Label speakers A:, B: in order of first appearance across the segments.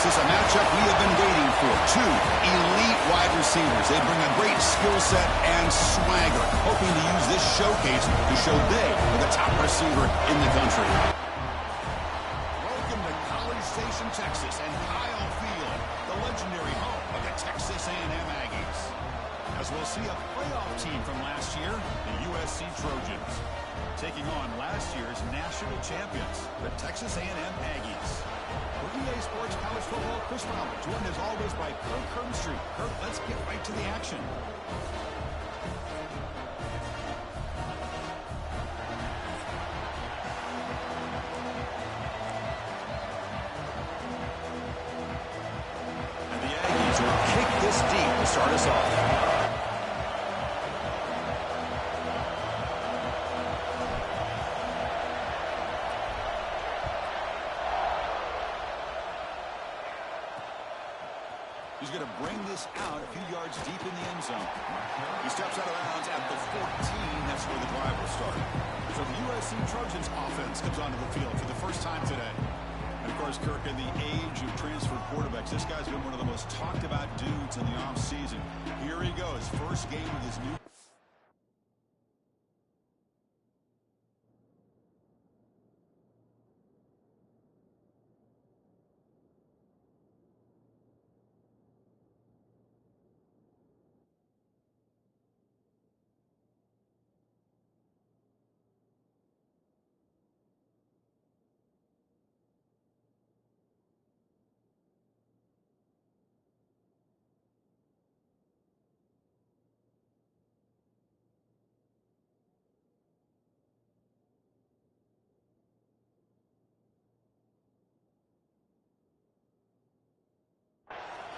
A: This is a matchup we have been waiting for. Two elite wide receivers. They bring a great skill set and swagger, hoping to use this showcase to show they are the top receiver in the country. Welcome to College Station, Texas, and Kyle Field, the legendary home of the Texas A&M Aggies. As we'll see a playoff team from last year, the USC Trojans, taking on last year's national champions, the Texas A&M Aggies. For EA Sports College Football, Chris Fowler, joined as always by Kirk Herbstreit. Kirk, let's get right to the action. And the Aggies will kick this deep to start us off. He's going to bring this out a few yards deep in the end zone. He steps out of bounds at the 14. That's where the drive will start. So the USC Trojans offense comes onto the field for the first time today. And, of course, Kirk, in the age of transfer quarterbacks, this guy's been one of the most talked about dudes in the offseason. Here he goes. First game with his new...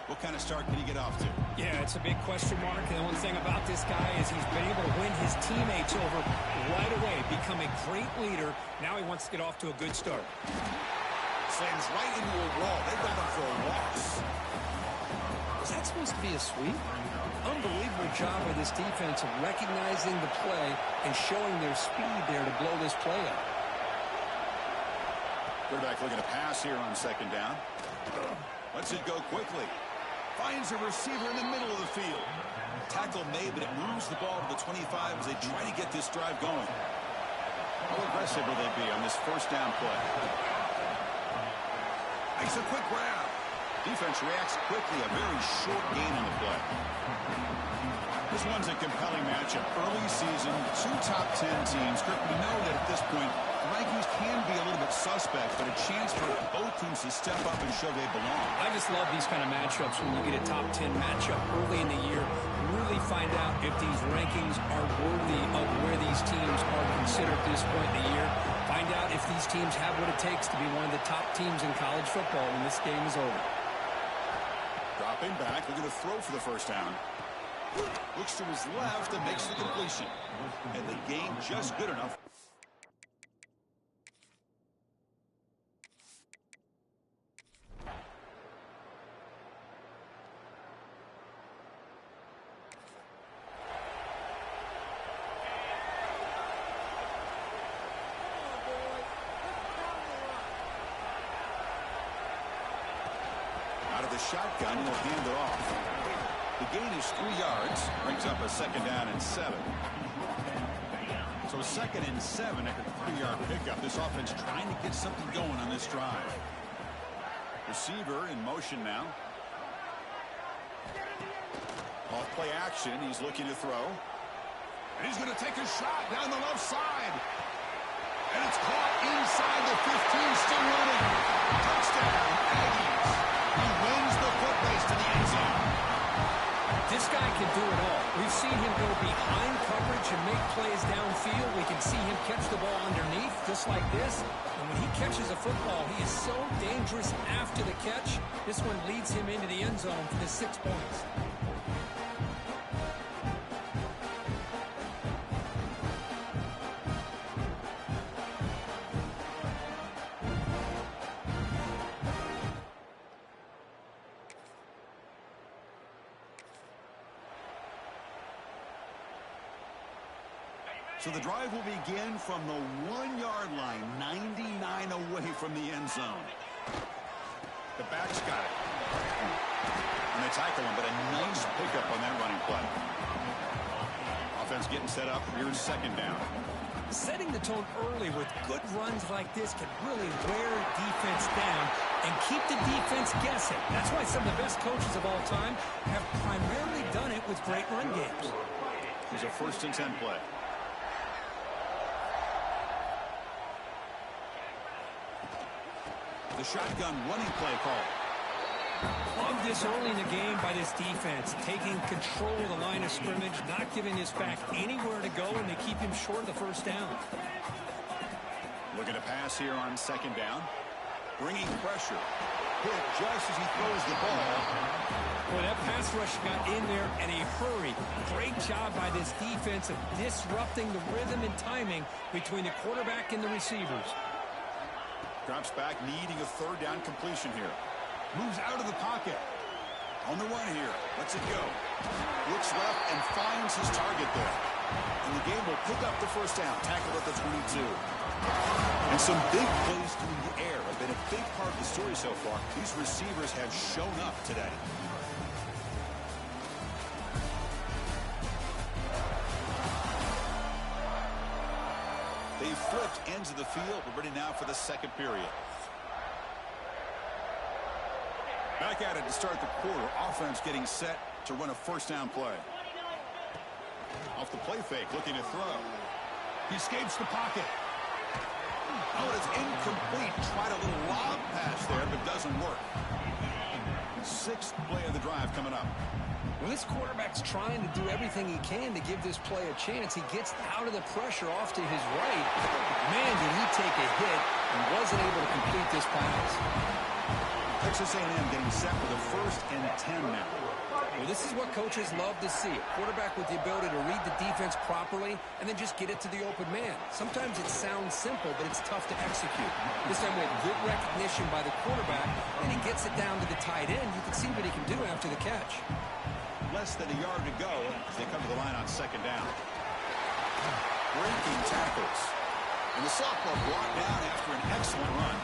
A: What kind of start can he get off to?
B: Yeah, it's a big question mark. And the one thing about this guy is he's been able to win his teammates over right away, become a great leader. Now he wants to get off to a good start.
A: Slams right into a wall. They've got him for a loss.
B: Was that supposed to be a sweep? Unbelievable job by this defense of recognizing the play and showing their speed there to blow this play up.
A: Quarterback looking to pass here on second down. Lets it go quickly. Finds a receiver in the middle of the field. Tackle made, but it moves the ball to the 25 as they try to get this drive going. How aggressive will they be on this first down play? Makes a quick grab. Defense reacts quickly. A very short gain on the play. This one's a compelling matchup. Early season, two top 10 teams. Kirk, we know that at this point, the rankings can be a little bit suspect, but a chance for both teams to step up and show they belong.
B: I just love these kind of matchups when you get a top 10 matchup early in the year. Really find out if these rankings are worthy of where these teams are considered at this point in the year. Find out if these teams have what it takes to be one of the top teams in college football when this game is over.
A: Dropping back, looking to throw for the first down. Looks to his left and makes the completion. And the gain just good enough. Out of the shotgun, he'll hand it off. The gain is 3 yards, brings up a second down and 7. So second and 7 after a 3-yard pickup. This offense trying to get something going on this drive. Receiver in motion now. Off play action, he's looking to throw. And he's going to take a shot down the left side. And it's caught inside the 15, still running. Touchdown, Aggies. He wins the foot race to the end zone.
B: This guy can do it all. We've seen him go behind coverage and make plays downfield. We can see him catch the ball underneath just like this. And when he catches a football, he is so dangerous after the catch. This one leads him into the end zone for the 6 points.
A: So the drive will begin from the 1-yard line, 99 away from the end zone. The halfback's got it. And they tackle him, but a nice pickup on that running play. Offense getting set up. Here's second down.
B: Setting the tone early with good runs like this can really wear defense down and keep the defense guessing. That's why some of the best coaches of all time have primarily done it with great run games.
A: Here's a 1st and 10 play. The shotgun running play call.
B: Love this early in the game by this defense, taking control of the line of scrimmage, not giving his back anywhere to go, and they keep him short of the 1st down.
A: Looking to pass here on 2nd down. Bringing pressure. Hit just as he throws the ball.
B: Boy, that pass rush got in there in a hurry. Great job by this defense of disrupting the rhythm and timing between the quarterback and the receivers.
A: Drops back, needing a 3rd down completion here. Moves out of the pocket. On the run here. Lets it go. Looks left and finds his target there. And the game will pick up the 1st down. Tackled at the 22. And some big plays through the air have been a big part of the story so far. These receivers have shown up today. They flipped ends of the field. We're ready now for the 2nd period. Back at it to start the quarter. Offense getting set to run a 1st down play. Off the play fake, looking to throw. He escapes the pocket. Oh, it's incomplete. Tried a little lob pass there, but doesn't work. 6th play of the drive coming up.
B: Well, this quarterback's trying to do everything he can to give this play a chance. He gets out of the pressure off to his right. Man, did he take a hit and wasn't able to complete this pass.
A: Texas A&M getting set for the 1st and 10 now.
B: Well, this is what coaches love to see. A quarterback with the ability to read the defense properly and then just get it to the open man. Sometimes it sounds simple, but it's tough to execute. This time with good recognition by the quarterback, and he gets it down to the tight end. You can see what he can do after the catch.
A: Less than a yard to go as they come to the line on 2nd down. Breaking tackles. And the sophomore brought down after an excellent run.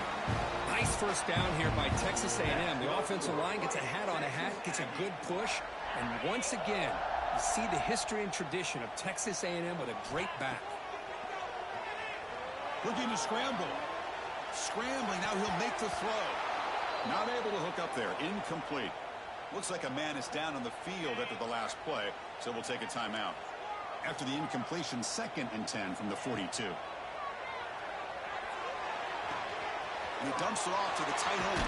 B: Nice 1st down here by Texas A&M. The offensive line gets a hat on a hat, gets a good push, and once again, you see the history and tradition of Texas A&M with a great back.
A: Looking to scramble. Scrambling, now he'll make the throw. Not able to hook up there, incomplete. Looks like a man is down on the field after the last play, so we'll take a timeout. After the incompletion, 2nd and 10 from the 42. And he dumps it off to the tight end.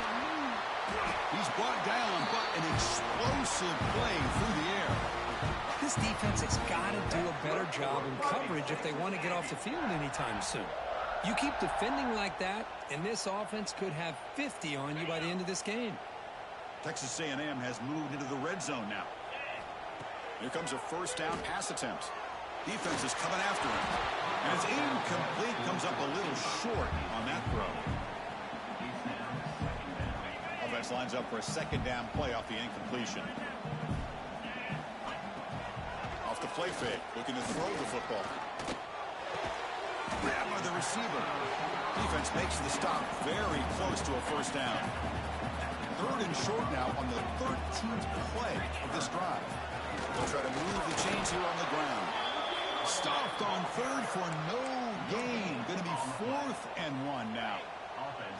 A: He's brought down, but an explosive play through the air.
B: This defense has got to do a better job in coverage if they want to get off the field anytime soon. You keep defending like that, and this offense could have 50 on you by the end of this game.
A: Texas A&M has moved into the red zone now. Here comes a 1st down pass attempt. Defense is coming after him. And it's incomplete, comes up a little short on that throw. Offense lines up for a 2nd down play off the incompletion. Off the play fake, looking to throw the football. Grab by the receiver. Defense makes the stop very close to a 1st down. 3rd and short now on the 13th play of this drive. They'll try to move the chains here on the ground. Stopped on 3rd for no gain. Going to be 4th and 1 now.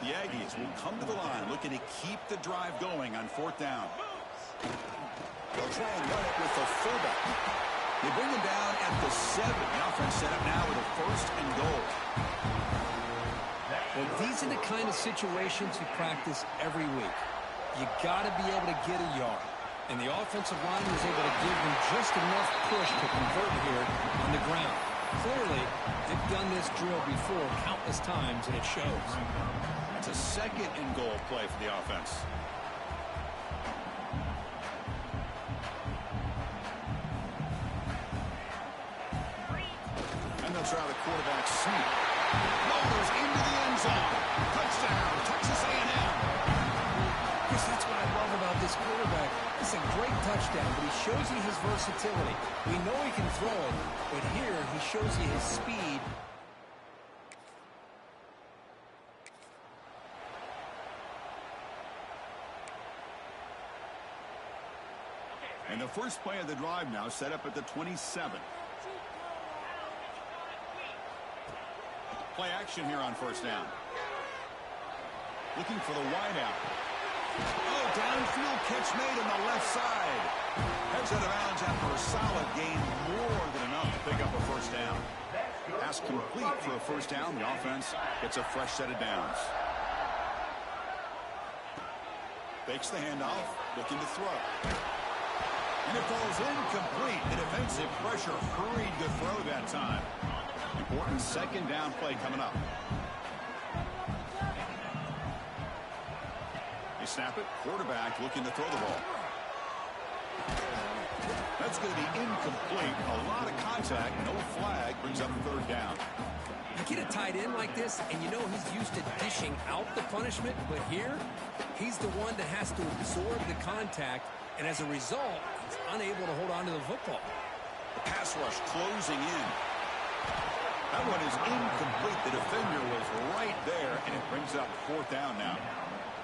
A: The Aggies will come to the line looking to keep the drive going on 4th down. They'll try and run it with the fullback. They bring him down at the 7. The offense set up now with a 1st and goal.
B: Well, these are the kind of situations you practice every week. You got to be able to get a yard. And the offensive line was able to give them just enough push to convert here on the ground. Clearly, they've done this drill before countless times, and it shows.
A: It's a 2nd and goal play for the offense. And they'll try the quarterback sneak. Rolls into the end zone. Touchdown, Texas A&M.
B: Chris, that's what I love about this quarterback. It's a great touchdown, but he shows you his versatility. We know he can throw it, but here he shows you his speed.
A: And the first play of the drive now set up at the 27. Play action here on first down. Looking for the wideout. Oh, downfield catch made on the left side. Heads out of bounds after a solid gain, more than enough to pick up a first down. Pass complete for a first down. The offense gets a fresh set of downs. Fakes the handoff, looking to throw. And it falls incomplete. The defensive pressure hurried the throw that time. Important second down play coming up. They snap it. Quarterback looking to throw the ball. That's going to be incomplete. A lot of contact. No flag. Brings up third down.
B: You get a tight end like this, and you know he's used to dishing out the punishment, but here, he's the one that has to absorb the contact, and as a result, he's unable to hold on to the football.
A: The pass rush closing in. That one is incomplete. The defender was right there, and it brings up fourth down now.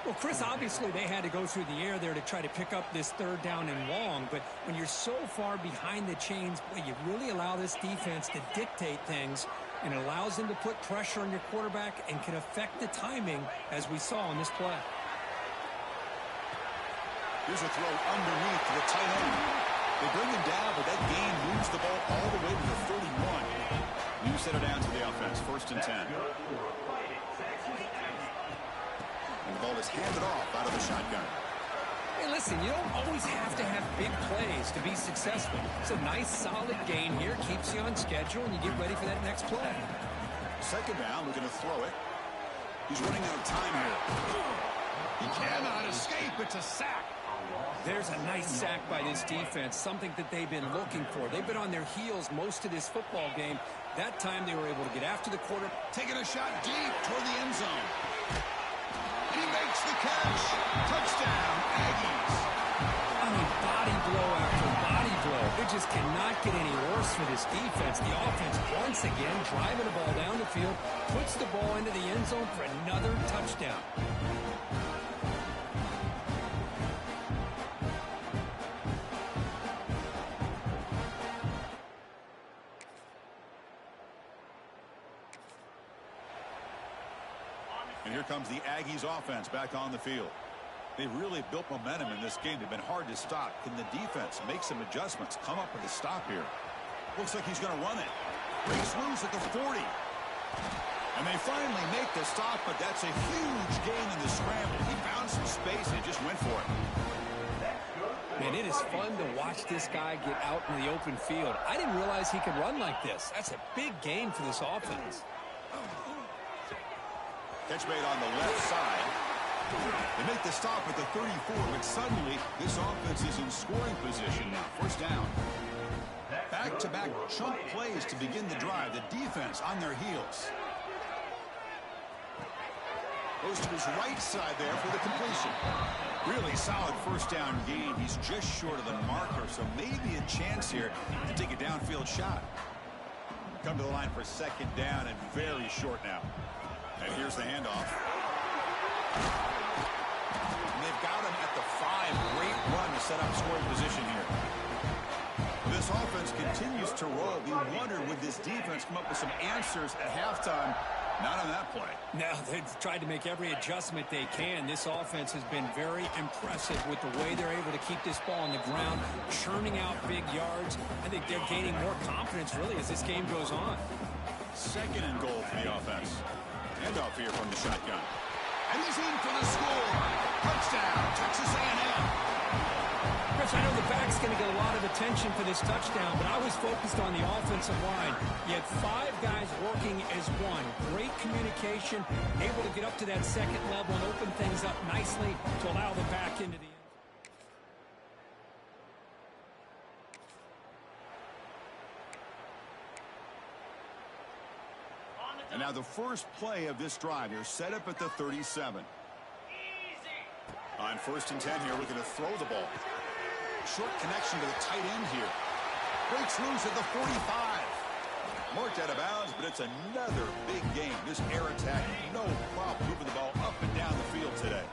B: Well, Chris, obviously they had to go through the air there to try to pick up this third down and long, but when you're so far behind the chains, boy, you really allow this defense to dictate things, and it allows them to put pressure on your quarterback and can affect the timing, as we saw in this play.
A: Here's a throw underneath to the tight end. They bring him down, but that gain moves the ball all the way to the 31. New set of downs for the offense, 1st and 10. And the ball is handed off out of the shotgun.
B: Hey, listen, you don't always have to have big plays to be successful. It's a nice, solid gain here, keeps you on schedule, and you get ready for that next play.
A: Second down, we're going to throw it. He's running out of time here. He cannot escape. It's a sack.
B: There's a nice sack by this defense, something that they've been looking for. They've been on their heels most of this football game. That time they were able to get after the quarter.
A: Taking a shot deep toward the end zone. He makes the catch. Touchdown, Aggies.
B: I mean, body blow after body blow. It just cannot get any worse for this defense. The offense, once again, driving the ball down the field, puts the ball into the end zone for another touchdown.
A: And here comes the Aggies offense back on the field. They really built momentum in this game. They've been hard to stop. Can the defense make some adjustments, come up with a stop here? Looks like he's going to run it. Breaks loose at the 40. And they finally make the stop, but that's a huge gain in the scramble. He found some space and just went for it.
B: Man, it is fun to watch this guy get out in the open field. I didn't realize he could run like this. That's a big gain for this offense.
A: Catch made on the left side. They make the stop at the 34, but suddenly this offense is in scoring position now. First down. Back-to-back chunk plays to begin the drive. The defense on their heels. Goes to his right side there for the completion. Really solid first down gain. He's just short of the marker, so maybe a chance here to take a downfield shot. Come to the line for second down and very short now. And here's the handoff. And they've got him at the 5. Great run to set up scoring position here. This offense continues to roll. We wonder, would this defense come up with some answers at halftime? Not on that play.
B: Now, they've tried to make every adjustment they can. This offense has been very impressive with the way they're able to keep this ball on the ground, churning out big yards. I think they're gaining more confidence, really, as this game goes on.
A: Second and goal for the offense. Handoff here from the shotgun. And he's in for the score. Touchdown, Texas A&M.
B: Chris, I know the back's going to get a lot of attention for this touchdown, but I was focused on the offensive line. You had 5 guys working as one. Great communication, able to get up to that second level and open things up nicely to allow the back into the end.
A: And now the first play of this drive. They're set up at the 37. On 1st and 10 here, we're going to throw the ball. Short connection to the tight end here. Breaks loose at the 45. Marked out of bounds, but it's another big game. This air attack, no problem moving the ball up up and down the field today.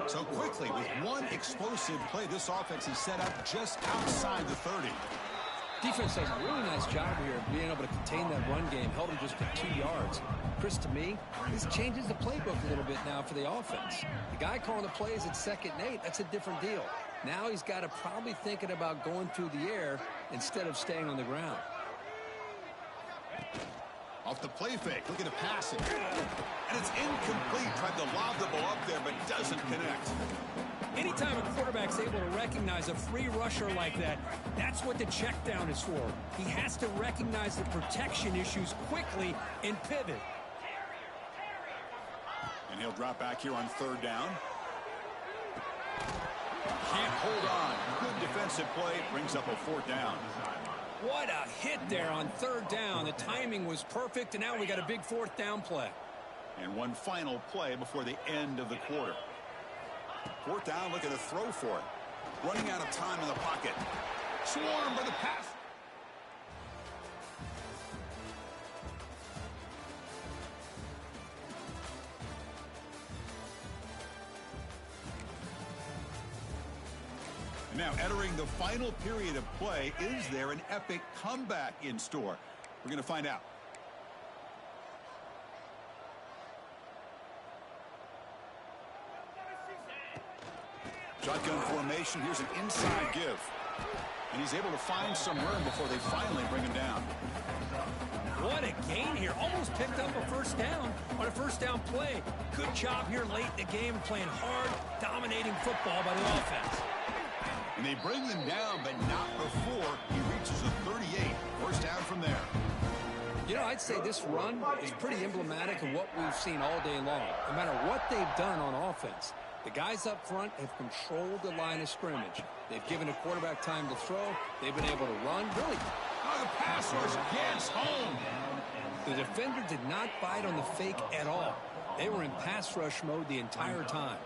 A: So quickly, with one explosive play, this offense is set up just outside the 30.
B: Defense does a really nice job here of being able to contain that run game. Held him just to 2 yards. Chris, to me, this changes the playbook a little bit now for the offense. The guy calling the plays at 2nd and 8, that's a different deal. Now he's got to probably thinking about going through the air instead of staying on the ground.
A: Off the play fake, looking to pass it. And it's incomplete. Tried to lob the ball up there, but doesn't connect.
B: Anytime a quarterback's able to recognize a free rusher like that, that's what the check down is for. He has to recognize the protection issues quickly and pivot.
A: And he'll drop back here on 3rd down. Can't hold on. Good defensive play. Brings up a 4th down.
B: What a hit there on 3rd down. The timing was perfect, and now we got a big 4th down play.
A: And one final play before the end of the quarter. 4th down, looking to throw for it. Running out of time in the pocket. Swarmed by the pass. Now entering the final period of play, is there an epic comeback in store? We're going to find out. Shotgun formation. Here's an inside give. And he's able to find some room before they finally bring him down.
B: What a gain here. Almost picked up a 1st down on a 1st down play. Good job here late in the game, playing hard, dominating football by the offense.
A: And they bring him down, but not before he reaches a 38. 1st down from there.
B: You know, I'd say this run is pretty emblematic of what we've seen all day long. No matter what they've done on offense, the guys up front have controlled the line of scrimmage. They've given a quarterback time to throw. They've been able to run. Really,
A: the pass rush gets home.
B: the defender did not bite on the fake at all. They were in pass rush mode the entire time.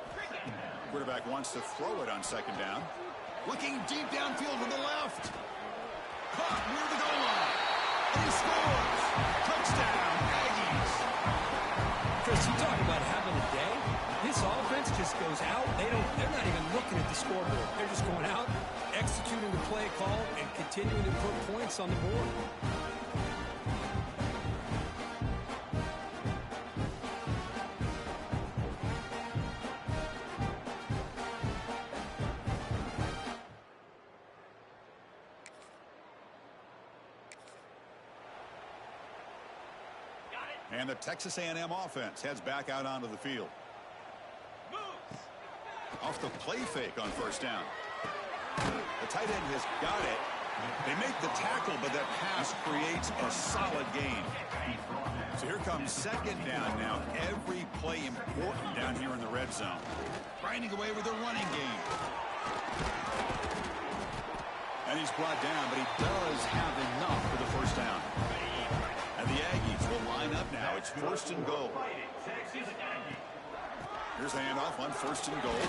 A: Quarterback wants to throw it on 2nd down. Looking deep downfield to the left. Caught near the goal line. And he scores. Touchdown, Aggies.
B: Chris, you talk about having a day. This offense just goes out. They're not even looking at the scoreboard. They're just going out, executing the play call, and continuing to put points on the board.
A: And the Texas A&M offense heads back out onto the field. Off the play fake on 1st down. The tight end has got it. They make the tackle, but that pass creates a solid gain. So here comes 2nd down now. Every play important down here in the red zone. Grinding away with a running game. And he's brought down, but he does have enough for the 1st down. And the Aggies will line up now. It's 1st and goal. Here's the handoff on 1st and goal.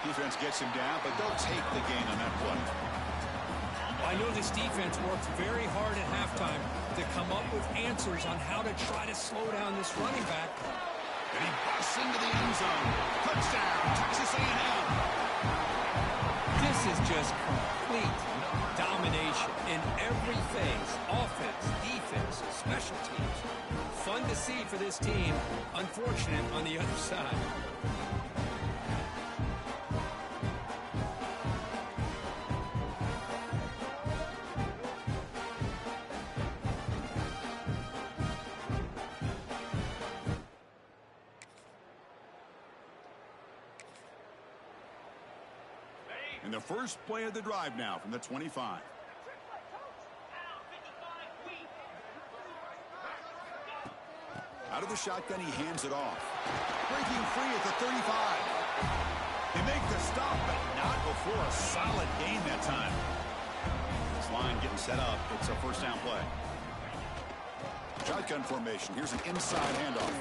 A: Defense gets him down, but they'll take the gain on that play.
B: I know this defense worked very hard at halftime to come up with answers on how to try to slow down this running back.
A: And he busts into the end zone. Touchdown, Texas A&M.
B: This is just complete domination in every phase. Offense, defense, special teams. Fun to see for this team. Unfortunate on the other side.
A: And the first play of the drive now from the 25. Out of the shotgun, he hands it off. Breaking free at the 35. They make the stop, but not before a solid gain that time. This line getting set up. It's a 1st down play. Shotgun formation. Here's an inside handoff.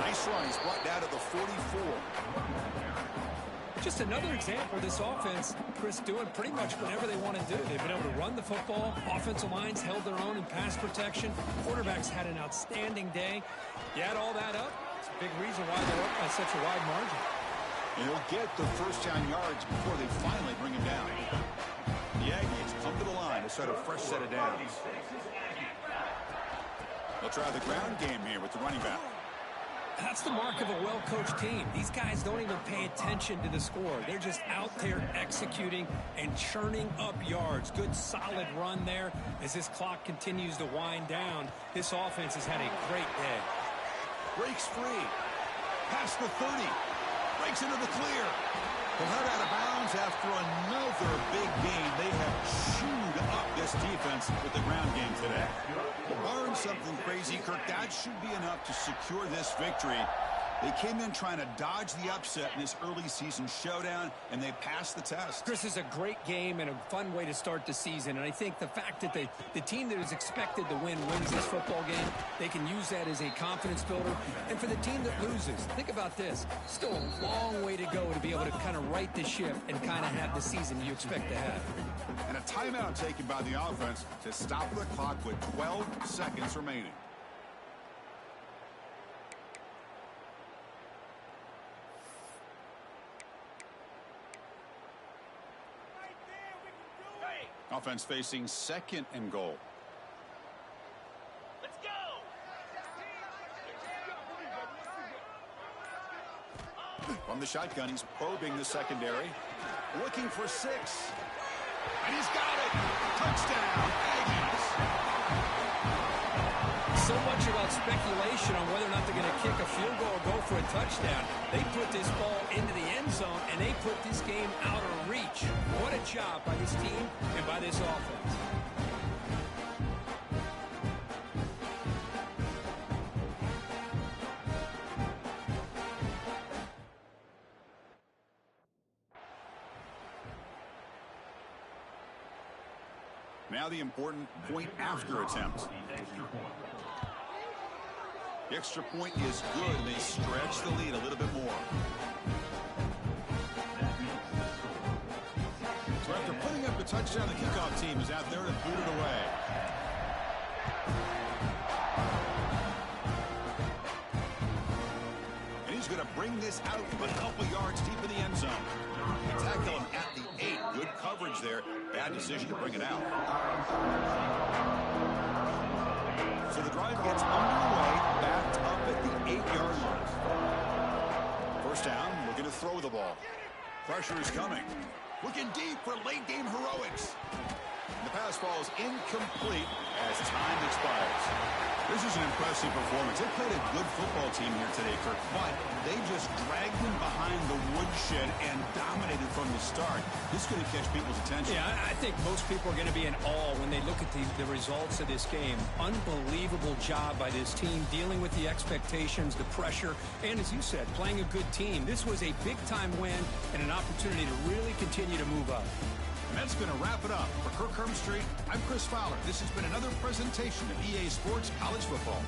A: Nice run. He's brought down to the 44.
B: Just another example of this offense, Chris, doing pretty much whatever they want to do. They've been able to run the football. Offensive lines held their own in pass protection. Quarterbacks had an outstanding day. You add all that up, It's a big reason why they're up by such a wide margin.
A: And he'll get the first down yards before they finally bring him down. The Aggies come to the line to start a fresh set of downs. They'll try the ground game here with the running back.
B: That's the mark of a well-coached team. These guys don't even pay attention to the score. They're just out there executing and churning up yards. Good, solid run there as this clock continues to wind down. This offense has had a great day.
A: Breaks free. Past the 30. Breaks into the clear. They'll head out of bounds after another big game. They have chewed up this defense with the ground game today. Barring something crazy, Kirk, that should be enough to secure this victory. They came in trying to dodge the upset in this early season showdown, and they passed the test.
B: Chris, is a great game and a fun way to start the season. And I think the fact that the team that is expected to win wins this football game, they can use that as a confidence builder. And for the team that loses, think about this. Still a long way to go to be able to kind of right the ship and kind of have the season you expect to have.
A: And a timeout taken by the offense to stop the clock with 12 seconds remaining. Offense facing 2nd and goal.
C: Let's go!
A: From the shotgun, he's probing the secondary. Looking for 6. And he's got it! Touchdown, Aggies!
B: So much about speculation on whether or not they're going to kick a field goal or go for a touchdown. They put this ball into the end zone, and they put this game out of reach. What a job by this team and by this offense.
A: Now the important point after attempt. The extra point is good, and they stretch the lead a little bit more. So after putting up a touchdown, the kickoff team is out there to boot it away. And he's going to bring this out a couple yards deep in the end zone. Tackle him at the 8. Good coverage there. Bad decision to bring it out. So the drive gets underway, backed up at the 8-yard line. First down, looking to throw the ball. Pressure is coming. Looking deep for late-game heroics. The pass falls incomplete as time expires. This is an impressive performance. They played a good football team here today, Kirk, but they just dragged them behind the woodshed and dominated from the start. This is going to catch people's attention.
B: Yeah, I think most people are going to be in awe when they look at the results of this game. Unbelievable job by this team dealing with the expectations, the pressure, and as you said, playing a good team. This was a big-time win and an opportunity to really continue to move up.
A: And that's going to wrap it up. For Kirk Hermstreet, I'm Chris Fowler. This has been another presentation of EA Sports College Football.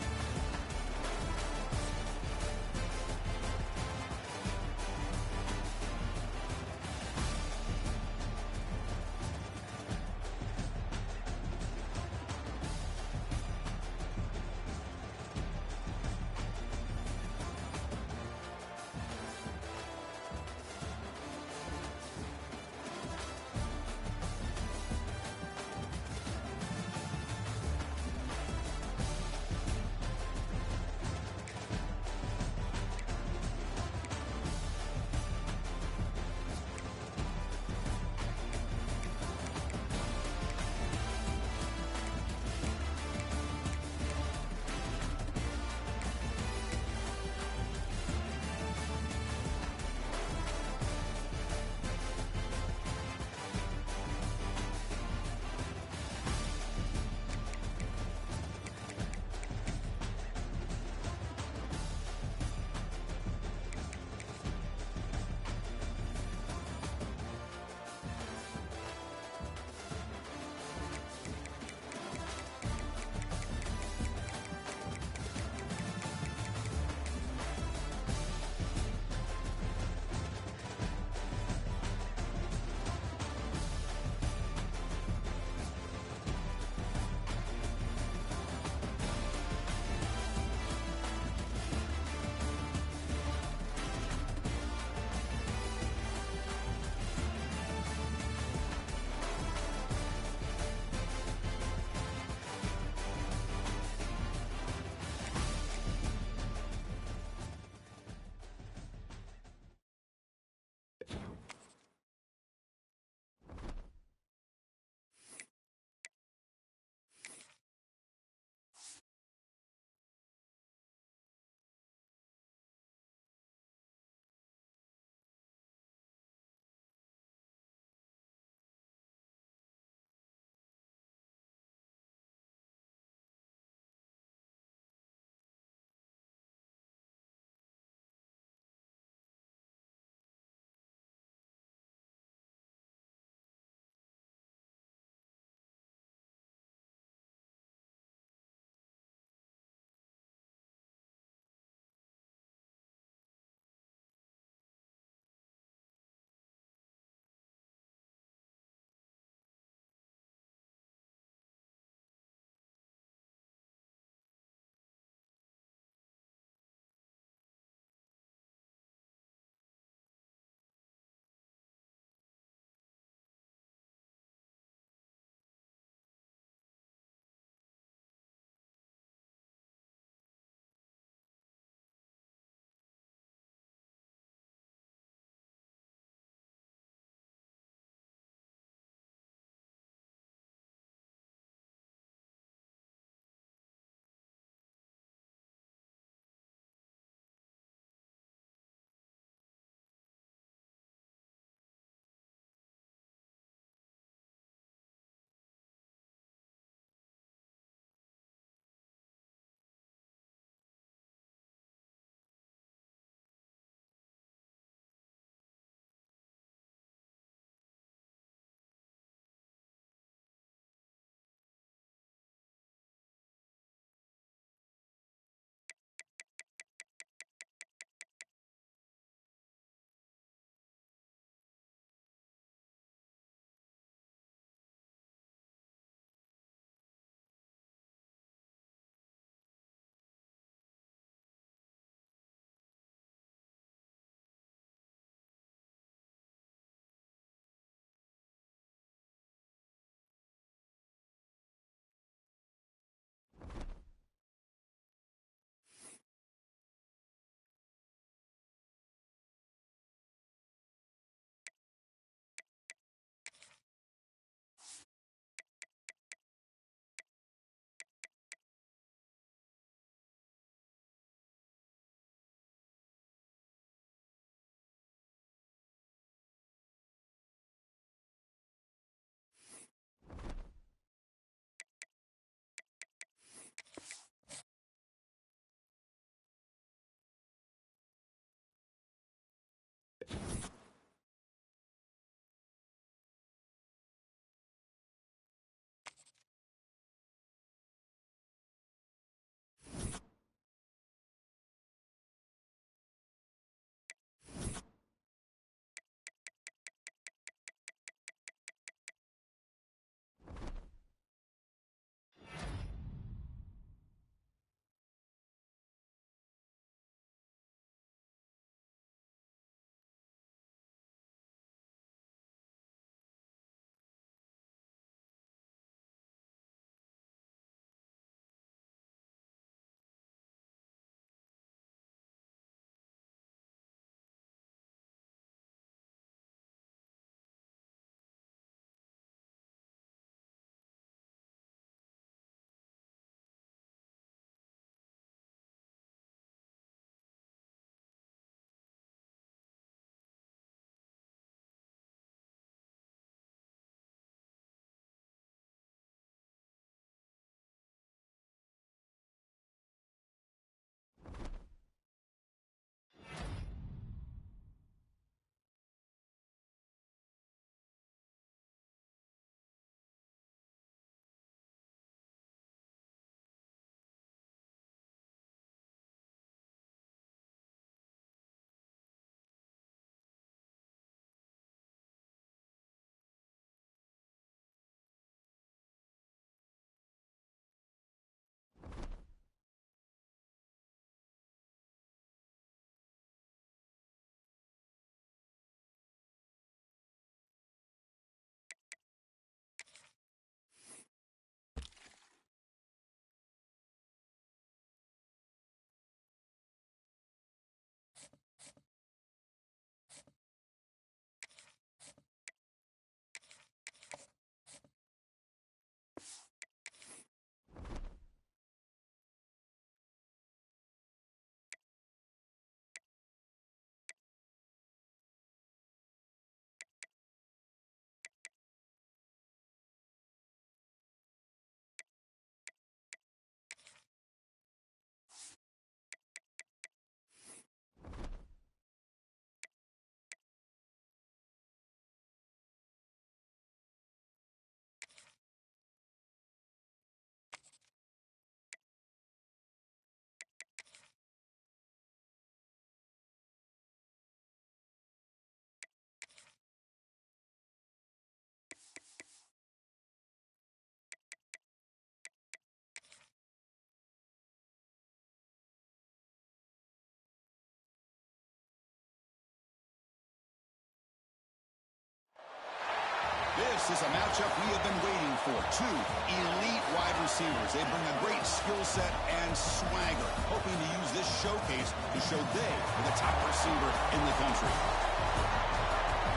A: This is a matchup we have been waiting for. Two elite wide receivers. They bring a great skill set and swagger, hoping to use this showcase to show they are the top receiver in the country.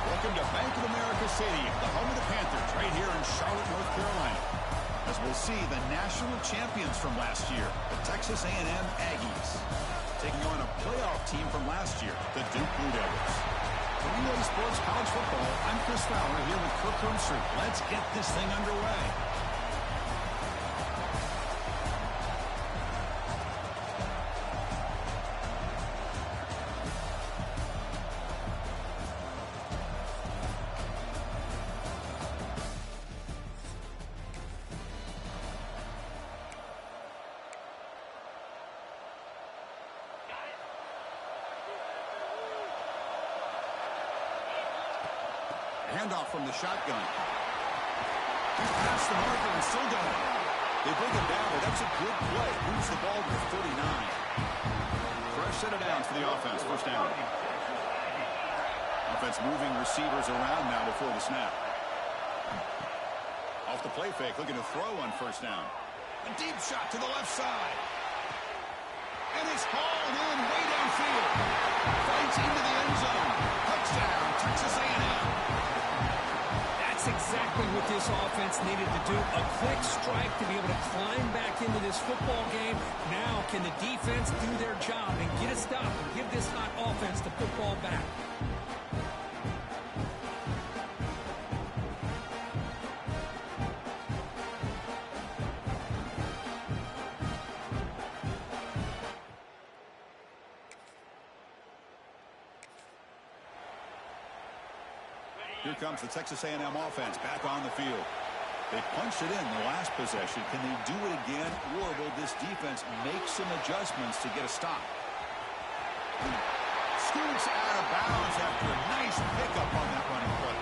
A: Welcome to Bank of America Stadium, the home of the Panthers, right here in Charlotte, North Carolina. As we'll see the national champions from last year, the Texas A&M Aggies, taking on a playoff team from last year, the Duke Blue Devils. For EA Sports College Football, I'm Chris Fowler here with Kirk Herbstreit. Let's get this thing underway. Handoff from the shotgun. He's past the marker and still going. They bring him down, but that's a good play. Moves the ball to 39. Fresh set of downs for the offense. First down. Offense moving receivers around now before the snap. Off the play fake, looking to throw on first down. A deep shot to the left side. And it's hauled in way downfield. Fights into the end zone. Touchdown, Texas A&M.
B: That's exactly what this offense needed to do. A quick strike to be able to climb back into this football game. Now, can the defense do their job and get a stop and give this hot offense the football back?
A: Here comes the Texas A&M offense back on the field. They punched it in the last possession. Can they do it again, or will this defense make some adjustments to get a stop? Scoots out of bounds after a nice pickup on that running play.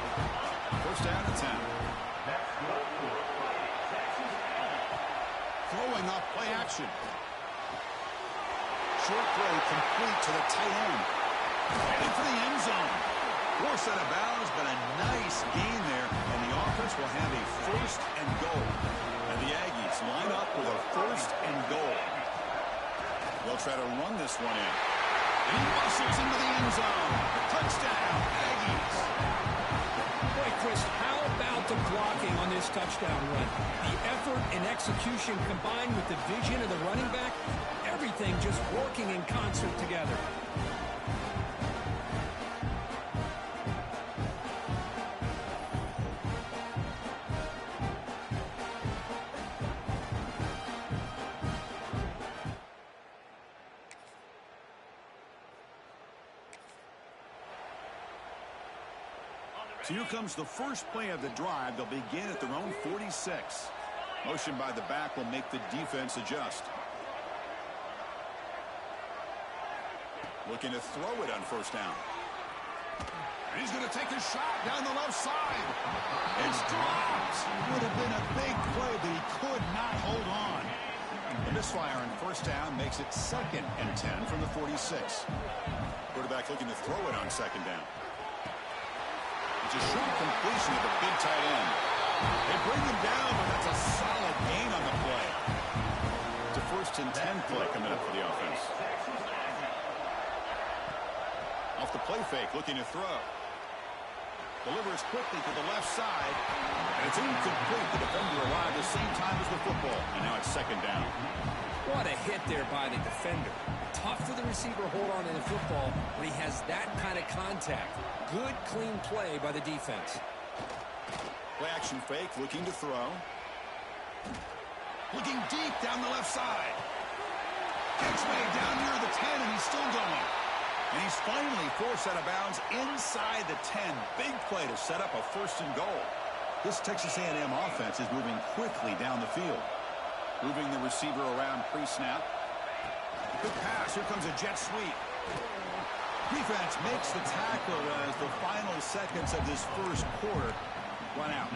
A: First down and 10. Throwing up play action. Short throw complete to the tight end. Heading for the end zone. Forced out of bounds, but a nice gain there, and the offense will have a first and goal. And the Aggies line up with a first and goal. They'll try to run this one in. And he muscles into the end zone. Touchdown, Aggies.
B: Boy, Chris, how about the blocking on this touchdown run? The effort and execution combined with the vision of the running back, everything just working in concert together.
A: So here comes the first play of the drive. They'll begin at their own 46. Motion by the back will make the defense adjust. Looking to throw it on first down. And he's going to take a shot down the left side. It's dropped. Would have been a big play, but he could not hold on. The misfire on first down makes it 2nd and 10 from the 46. Quarterback looking to throw it on second down. It's a short completion of the big tight end. They bring him down, but that's a solid gain on the play. It's a 1st and 10 play coming up for the offense. Off the play fake, looking to throw. Delivers quickly to the left side. And it's incomplete. The defender arrived the same time as the football. And now it's 2nd down.
B: What a hit there by the defender. Tough for the receiver to hold on to the football when he has that kind of contact. Good, clean play by the defense.
A: Play action fake, looking to throw. Looking deep down the left side. Gets way down near the 10, and he's still going. And he's finally forced out of bounds inside the 10. Big play to set up a 1st and goal. This Texas A&M offense is moving quickly down the field. Moving the receiver around pre-snap. Good pass. Here comes a jet sweep. Defense makes the tackle as the final seconds of this first quarter run out.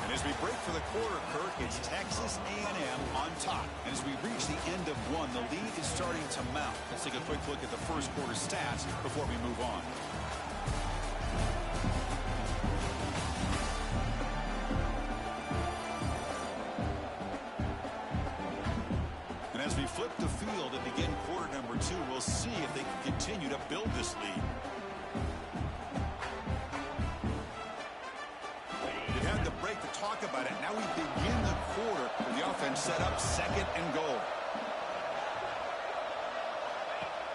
A: And as we break for the quarter, Kirk, it's Texas A&M on top. And as we reach the end of one, the lead is starting to mount. Let's take a quick look at the first quarter stats before we move on. As we flip the field and begin quarter number 2, we'll see if they can continue to build this lead. They've had the break to talk about it. Now we begin the quarter with the offense set up 2nd and goal.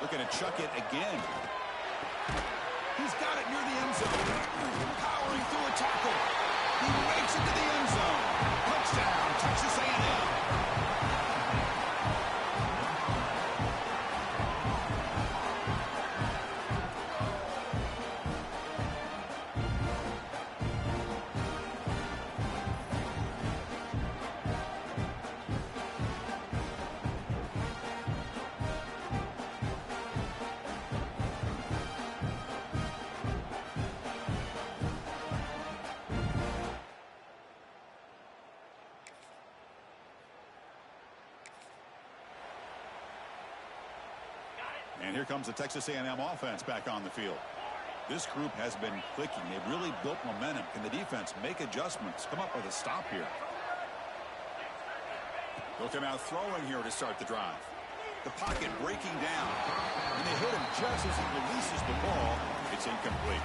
A: Looking to chuck it again. He's got it near the end zone. Powering through a tackle. He makes it to the end zone. Touchdown, Texas A&M. And here comes the Texas A&M offense back on the field. This group has been clicking. They've really built momentum. Can the defense make adjustments? Come up with a stop here. They'll come out throwing here to start the drive. The pocket breaking down. And they hit him just as he releases the ball. It's incomplete.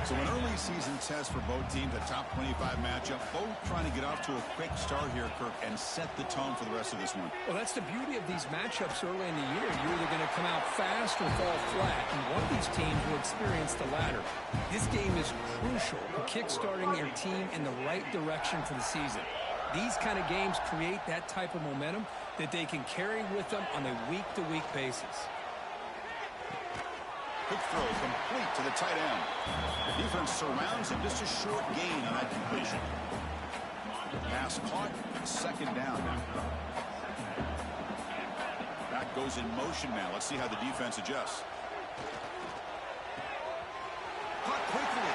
A: So an early season test for both teams, a top 25 matchup. Both trying to get off to a quick start here, Kirk, and set the tone for the rest of this one.
B: Well, that's the beauty of these matchups early in the year. You're either going to come out fast or fall flat, and one of these teams will experience the latter. This game is crucial in kickstarting your team in the right direction for the season. These kind of games create that type of momentum that they can carry with them on a week-to-week basis.
A: Quick throw complete to the tight end. The defense surrounds him. Just a short gain on that completion. Pass caught. Second down now. Back goes in motion now. Let's see how the defense adjusts. Caught quickly.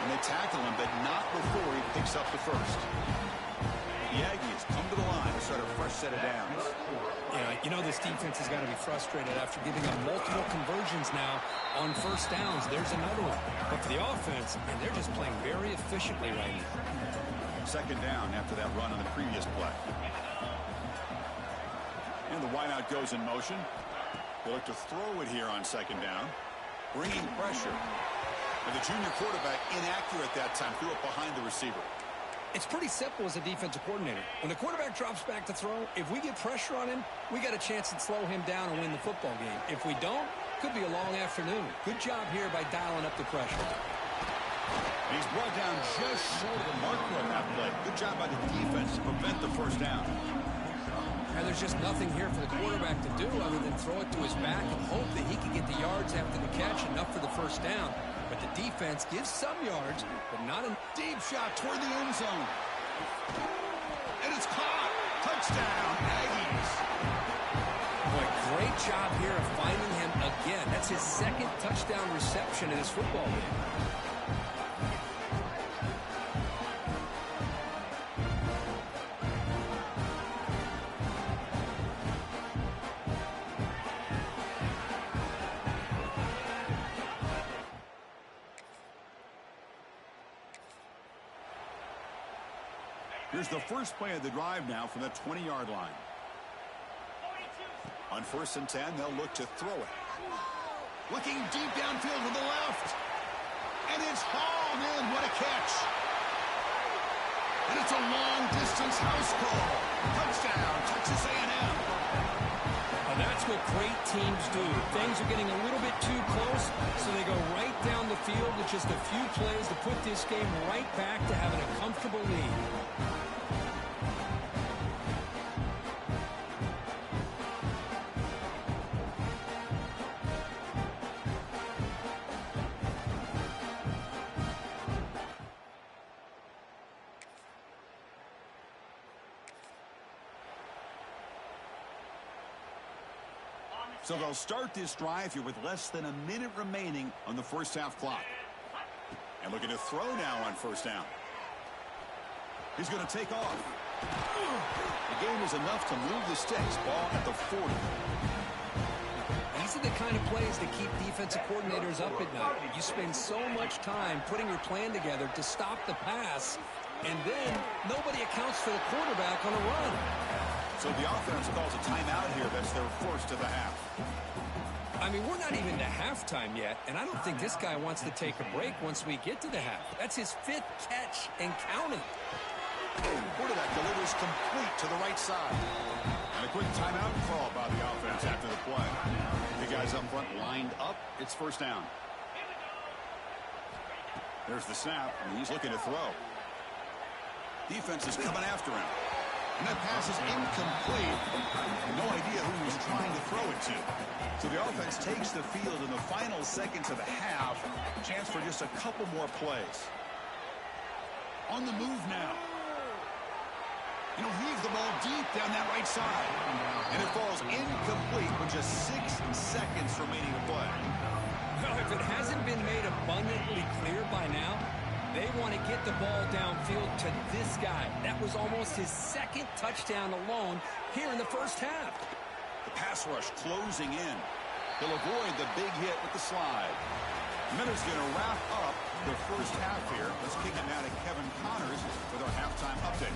A: And they tackle him, but not before he picks up the first. The Aggies come to the line to start a fresh set of downs.
B: Yeah, you know this defense has got to be frustrated after giving up multiple conversions now on first downs. There's another one. But for the offense, and they're just playing very efficiently right now.
A: Second down after that run on the previous play. And the wideout goes in motion. They look to throw it here on second down. Bringing pressure. And the junior quarterback inaccurate that time. Threw it behind the receiver.
B: It's pretty simple as a defensive coordinator. When the quarterback drops back to throw, if we get pressure on him, we got a chance to slow him down and win the football game. If we don't, could be a long afternoon. Good job here by dialing up the pressure.
A: And he's brought down just short of the marker on that play. Good job by the defense to prevent the first down.
B: And there's just nothing here for the quarterback to do other than throw it to his back and hope that he can get the yards after the catch, enough for the first down. But the defense gives some yards, but not a
A: deep shot toward the end zone. And it's caught. Touchdown, Aggies.
B: Boy, great job here of finding him again. That's his second touchdown reception in his football game.
A: Here's the first play of the drive now from the 20-yard line. On 1st and 10, they'll look to throw it. Looking deep downfield to the left. And it's hauled in. What a catch. And it's a long-distance house call. Touchdown, Texas A&M.
B: Well, that's what great teams do. Things are getting a little bit too close, so they go right down the field with just a few plays to put this game right back to having a comfortable lead.
A: So they'll start this drive here with less than a minute remaining on the first half clock. And looking to throw now on first down. He's going to take off. The game is enough to move the sticks. Ball at the 40.
B: These are the kind of plays that keep defensive coordinators up at night. You spend so much time putting your plan together to stop the pass, and then nobody accounts for the quarterback on a run.
A: So the offense calls a timeout here. That's their first of the half.
B: I mean, we're not even to halftime yet, and I don't think this guy wants to take a break once we get to the half. That's his 5th catch and counting.
A: Quarterback delivers complete to the right side. And a quick timeout call by the offense after the play. The guys up front lined up. It's first down. There's the snap, and he's looking to throw. Defense is coming after him. And that pass is incomplete. No idea who he's trying to throw it to. So the offense takes the field in the final seconds of the half. Chance for just a couple more plays. On the move now. And he'll heave the ball deep down that right side. And it falls incomplete with just 6 seconds remaining to play.
B: Well, if it hasn't been made abundantly clear by now, they want to get the ball downfield to this guy. That was almost his 2nd touchdown alone here in the first half.
A: The pass rush closing in. He'll avoid the big hit with the slide. Miller's going to wrap up the first half here. Let's kick it now to Kevin Connors with our halftime update.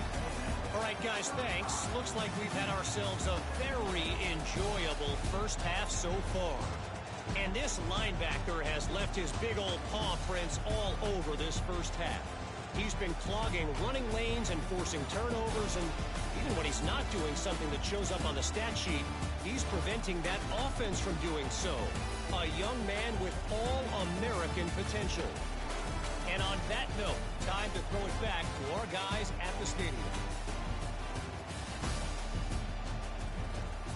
C: All right, guys, thanks. Looks like we've had ourselves a very enjoyable first half so far. And this linebacker has left his big old paw prints all over this first half. He's been clogging running lanes and forcing turnovers, and even when he's not doing something that shows up on the stat sheet, he's preventing that offense from doing so. A young man with all-American potential. And on that note, time to throw it back to our guys at the stadium.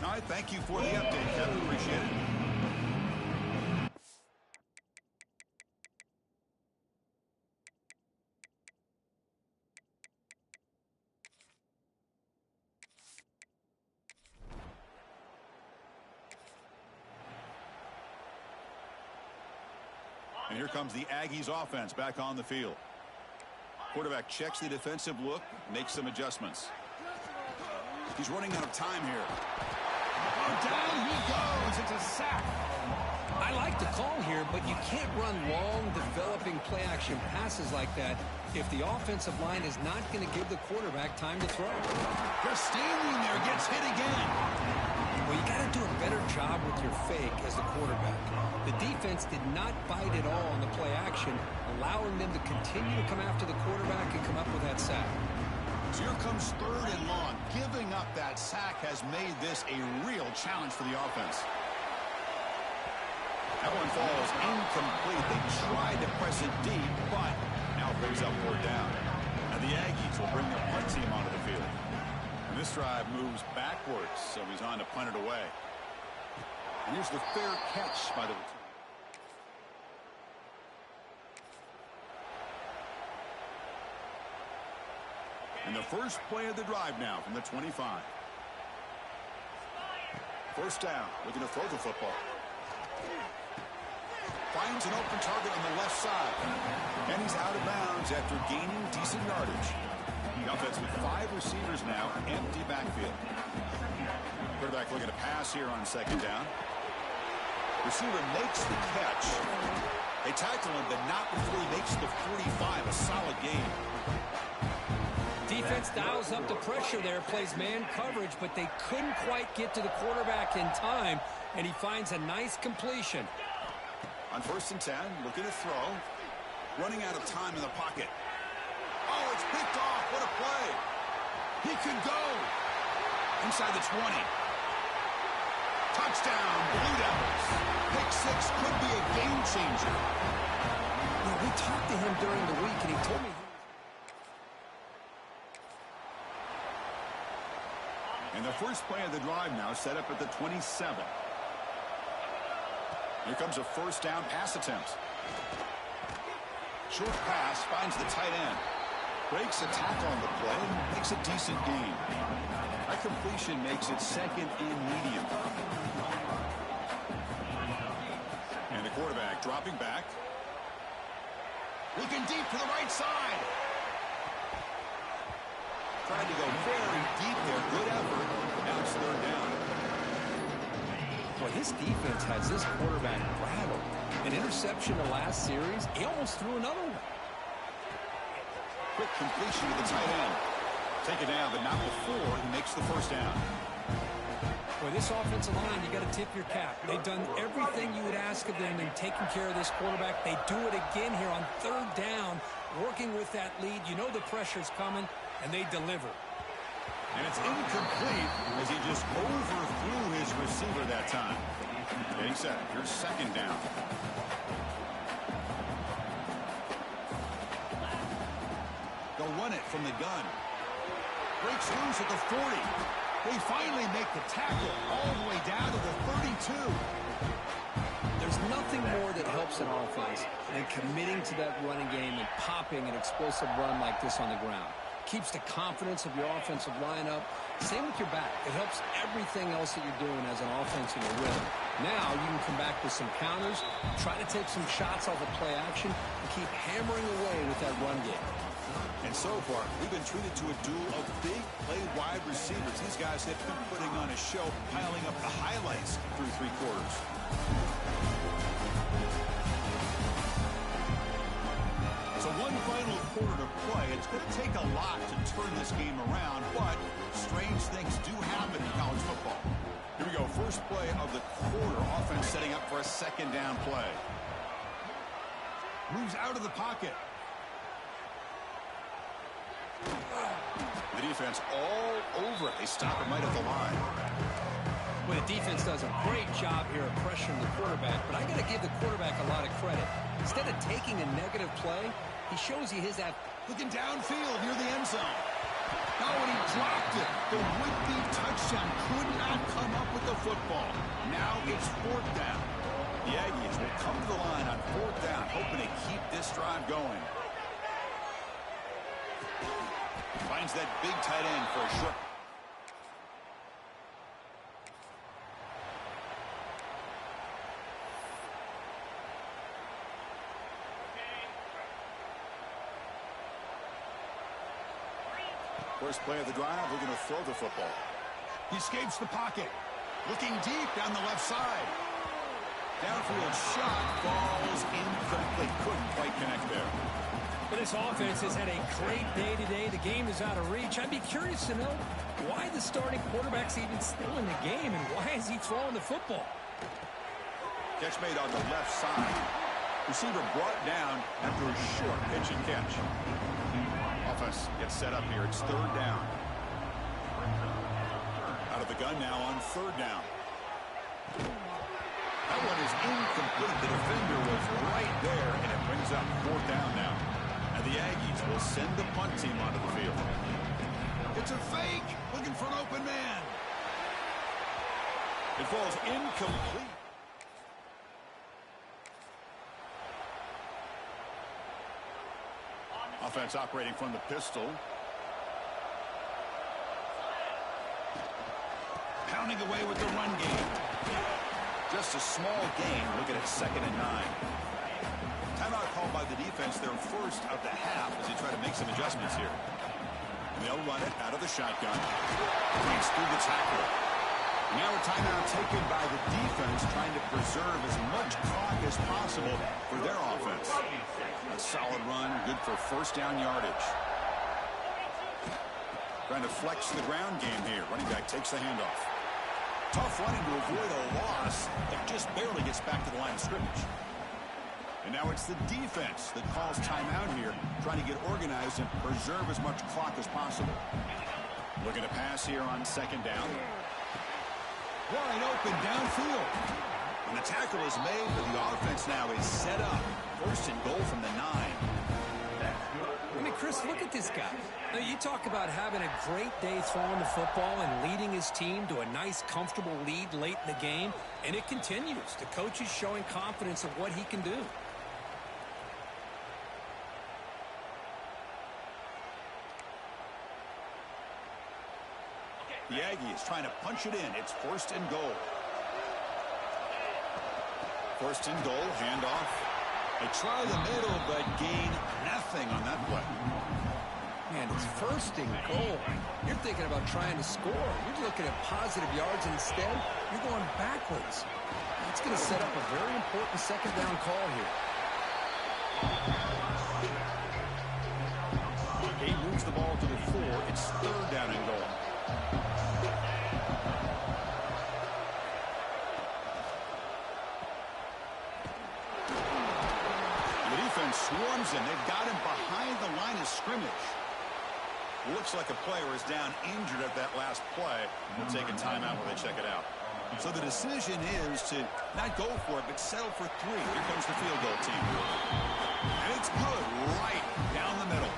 A: All right, thank you for the update, Kevin. Appreciate it. And here comes the Aggies offense back on the field. Quarterback checks the defensive look, makes some adjustments. He's running out of time here. Oh, down he goes. It's a sack.
B: I like the call here, but you can't run long, developing play-action passes like that if the offensive line is not going to give the quarterback time to throw.
A: Just standing there, gets hit again.
B: Well, you got to do a better job with your fake as the quarterback. The defense did not bite at all on the play action, allowing them to continue to come after the quarterback and come up with that sack.
A: So here comes 3rd and long. Giving up that sack has made this a real challenge for the offense. That one falls incomplete. They tried to press it deep, but now brings up 4th down. And the Aggies will bring their punt team onto the field. And this drive moves backwards, so he's on to punt it away. And here's the fair catch by the return. And the first play of the drive now from the 25. 1st down, looking to throw the football. Finds an open target on the left side. And he's out of bounds after gaining decent yardage. The offense with 5 receivers now, empty backfield. Quarterback looking to pass here on 2nd down. Receiver makes the catch. They tackle him, but not before he makes the 45. A solid gain.
B: Defense dials up the pressure there, plays man coverage, but they couldn't quite get to the quarterback in time, and he finds a nice completion.
A: On 1st and 10, looking to throw. Running out of time in the pocket. Oh, it's picked off. What a play. He could go. Inside the 20. Touchdown, Blue Devils. Pick 6 could be a game changer.
B: Yeah, we talked to him during the week, and he told me.
A: And the first play of the drive now set up at the 27. Here comes a 1st down pass attempt. Short pass finds the tight end. Breaks a tackle on the play, makes a decent gain. That completion makes it 2nd and medium. And the quarterback dropping back. Looking deep to the right side. Tried to go very deep there. Good effort. Now it's 3rd down.
B: Well, his defense has this quarterback rattled. An interception the last series. He almost threw another one.
A: Quick completion to the tight end. Take it down, but not before he makes the 1st down.
B: Boy, this offensive line, you got to tip your cap. They've done everything you would ask of them in taking care of this quarterback. They do it again here on 3rd down, working with that lead. You know the pressure's coming, and they deliver.
A: And it's incomplete as he just overthrew his receiver that time. Getting set. Here's 2nd down. They'll run it from the gun. Breaks loose at the 40. They finally make the tackle all the way down to the 32.
B: There's nothing more that helps an offense than committing to that running game and popping an explosive run like this on the ground. Keeps the confidence of your offensive lineup. Same with your back. It helps everything else that you're doing as an offense in your rhythm. Now you can come back with some counters, try to take some shots off of play action, and keep hammering away with that run game.
A: And so far, we've been treated to a duel of big play wide receivers. These guys have been putting on a show, piling up the highlights through 3 quarters. So one final quarter to play. It's going to take a lot to turn this game around, but strange things do happen in college football. Here we go. First play of the quarter. Offense setting up for a 2nd down play. Moves out of the pocket. The defense all over it. They stop it right at the line.
B: Well, the defense does a great job here of pressuring the quarterback, but I got to give the quarterback a lot of credit. Instead of taking a negative play, He shows you his
A: looking downfield near the end zone. Oh, and he dropped it. The would-be touchdown could not come up with the football. Now it's 4th down. The Aggies will come to the line on 4th down, hoping to keep this drive going. Finds that big tight end for a short. First play of the drive, we're going to throw the football. He escapes the pocket. Looking deep down the left side. Downfield shot falls incomplete. Couldn't quite connect there.
B: But this offense has had a great day today. The game is out of reach. I'd be curious to know why the starting quarterback's even still in the game and why is he throwing the football?
A: Catch made on the left side. Receiver brought down after a short pitch and catch. Offense gets set up here. It's 3rd down. Out of the gun now on 3rd down. That one is incomplete. The defender was right there, and it brings up 4th down now. And the Aggies will send the punt team onto the field. It's a fake. Looking for an open man. It falls incomplete. Offense operating from the pistol. Pounding away with the run game. Just a small gain. Looking at 2nd and 9. Timeout called by the defense, their first of the half, as they try to make some adjustments here. They'll run it out of the shotgun. Breaks through the tackle. Now a timeout taken by the defense, trying to preserve as much clock as possible for their offense. A solid run, good for 1st down yardage. Trying to flex the ground game here. Running back takes the handoff. Tough running to avoid a loss that just barely gets back to the line of scrimmage. And now it's the defense that calls timeout here, trying to get organized and preserve as much clock as possible. Looking to pass here on 2nd down. Wide open downfield. And the tackle is made, but the offense now is set up. 1st and goal from the 9.
B: I mean, Chris, look at this guy. Now, you talk about having a great day throwing the football and leading his team to a nice, comfortable lead late in the game, and it continues. The coach is showing confidence of what he can do.
A: The Aggies trying to punch it in. It's 1st and goal. 1st and goal, handoff. They try the middle, but gain nothing on that play.
B: Man, it's 1st and goal. You're thinking about trying to score. You're looking at positive yards, and instead, you're going backwards. That's going to set up a very important 2nd down call here.
A: He moves the ball to the 4. It's 3rd down and goal. Swarms him. They've got him behind the line of scrimmage. Looks like a player is down injured at that last play. They'll take a timeout while they check it out. So the decision is to not go for it, but settle for 3. Here comes the field goal team. And it's good right down the middle.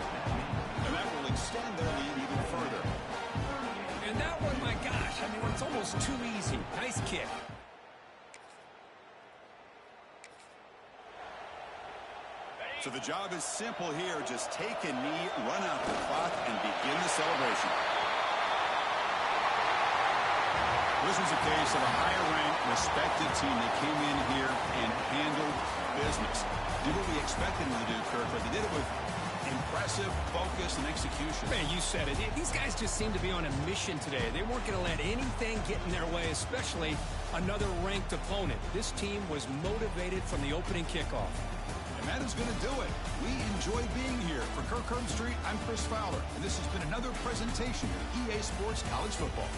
A: And that will extend their lead even further.
B: And that one, my gosh, I mean, it's almost too easy. Nice kick.
A: So the job is simple here. Just take a knee, run out the clock, and begin the celebration. This was a case of a higher-ranked, respected team that came in here and handled business. Did what we expected them to do, Kirk, but they did it with impressive focus and execution.
B: Man, you said it. These guys just seem to be on a mission today. They weren't going to let anything get in their way, especially another ranked opponent. This team was motivated from the opening kickoff.
A: And that is going to do it. We enjoy being here. For Kirk Herbstreit, I'm Chris Fowler, and this has been another presentation of EA Sports College Football.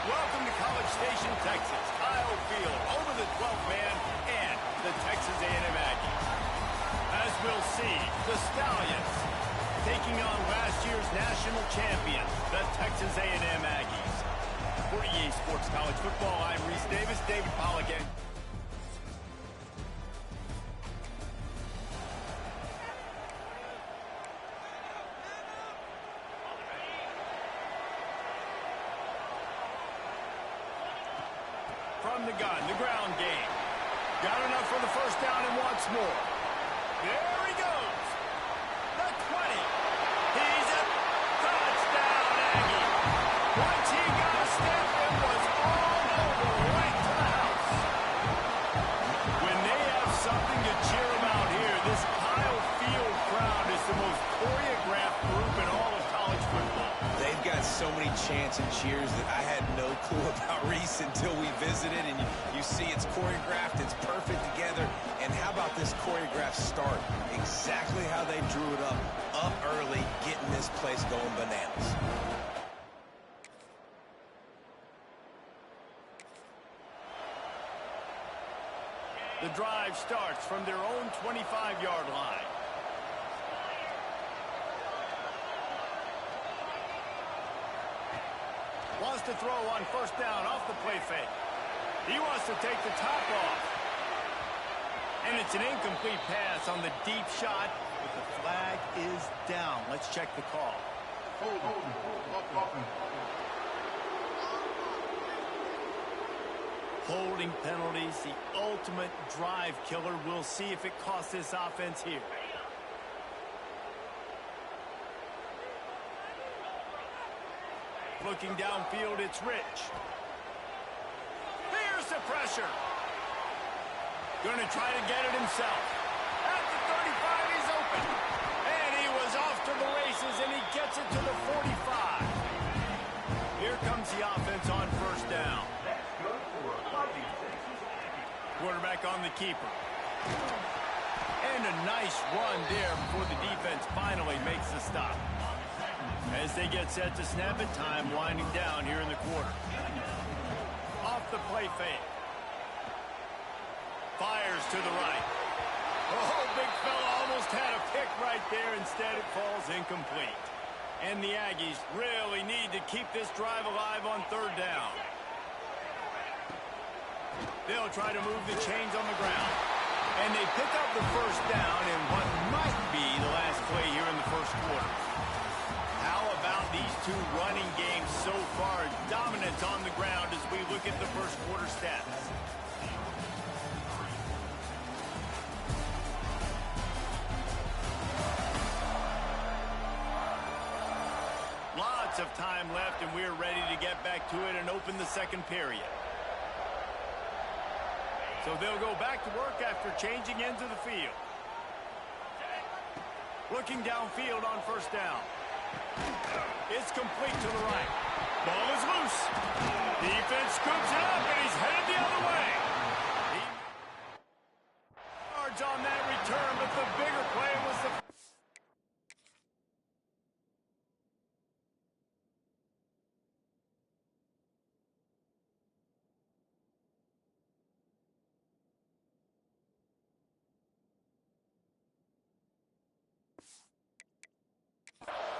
D: Welcome to College Station, Texas. Kyle Field over the 12th man and the Texas A&M Aggies. As we'll see, the Stallions taking on last year's national champions, the Texas A&M Aggies. For EA Sports College Football, I'm Reese Davis, David Pollack. From the gun, the ground game. Got enough for the first down and wants more. There he goes. The 20. He's a touchdown, Aggie. Once he got a step, it was all over, right to the house. When they have something to cheer about here, this Kyle Field crowd is the most choreographed group in all of college football.
E: They've got so many chants and cheers that I had no clue about Reese until we visited, and you see it's choreographed, it's perfect together. And how about this choreographed start? Exactly how they drew it up early, getting this place going bananas.
D: The drive starts from their own 25-yard line. Wants to throw on first down off the play fake. He wants to take the top off. And it's an incomplete pass on the deep shot, but the flag is down. Let's check the call. Holding penalties, the ultimate drive killer. We'll see if it costs this offense here. Looking downfield, it's Rich. Here's the pressure. Going to try to get it himself. At the 35, he's open. And he was off to the races, and he gets it to the 45. Here comes the offense on first down. Quarterback on the keeper. And a nice run there before the defense finally makes the stop. As they get set to snap it, time winding down here in the quarter. Off the play fake. Fires to the right. Oh, big fella almost had a pick right there. Instead, it falls incomplete. And the Aggies really need to keep this drive alive on third down. They'll try to move the chains on the ground. And they pick up the first down in what might be the last play here in the first quarter. How about these two running games so far? Dominance on the ground as we look at the first quarter stats. Lots of time left, and we're ready to get back to it and open the second period. So they'll go back to work after changing into the field. Looking downfield on first down. It's complete to the right. Ball is loose. Defense scoops it up, and he's headed the other way. Yards on that return, but the bigger play was the...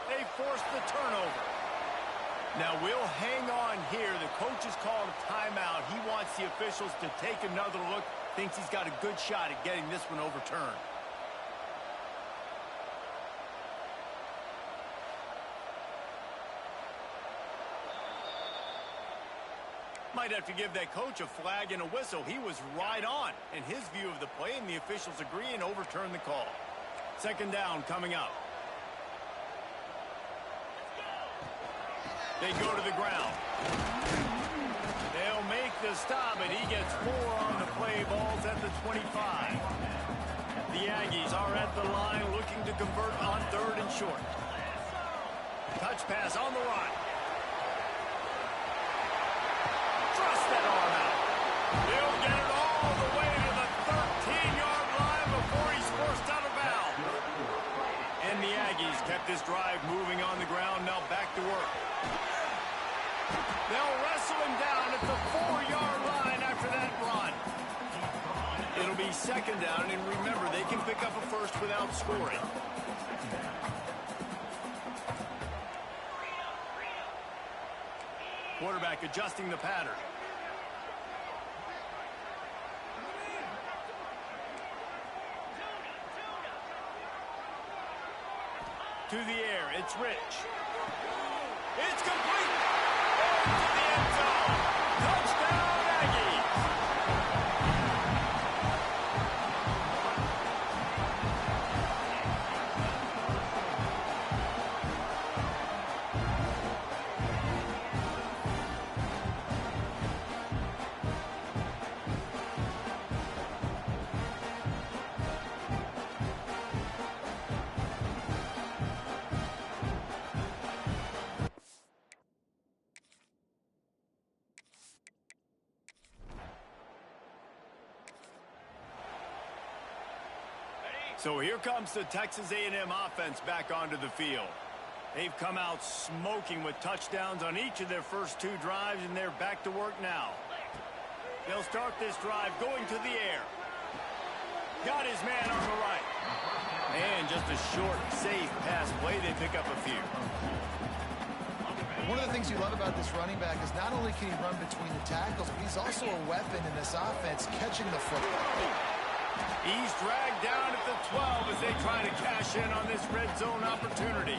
D: They forced the turnover. Now we'll hang on here. The coach has called a timeout. He wants the officials to take another look. Thinks he's got a good shot at getting this one overturned. Might have to give that coach a flag and a whistle. He was right on in his view of the play, and the officials agree and overturn the call. Second down coming up. They go to the ground. They'll make the stop, and he gets 4 on the play. Balls at the 25. The Aggies are at the line looking to convert on third and short. Touch pass on the run. Thrust that arm out. He'll get it all the way to the 13-yard line before he's forced out of bounds. And the Aggies kept this drive moving on the ground. Now back to work. They'll wrestle him the 4-yard line after that run. It'll be second down, and remember, they can pick up a first without scoring. Quarterback adjusting the pattern. To the air, it's Rich. It's complete. Into the end zone. Touchdown, Aggies. So here comes the Texas A&M offense back onto the field. They've come out smoking with touchdowns on each of their first 2 drives, and they're back to work now. They'll start this drive going to the air. Got his man on the right. And just a short, safe pass play. They pick up a few.
F: One of the things you love about this running back is not only can he run between the tackles, but he's also a weapon in this offense catching the football.
D: He's dragged down at the 12 as they try to cash in on this red zone opportunity.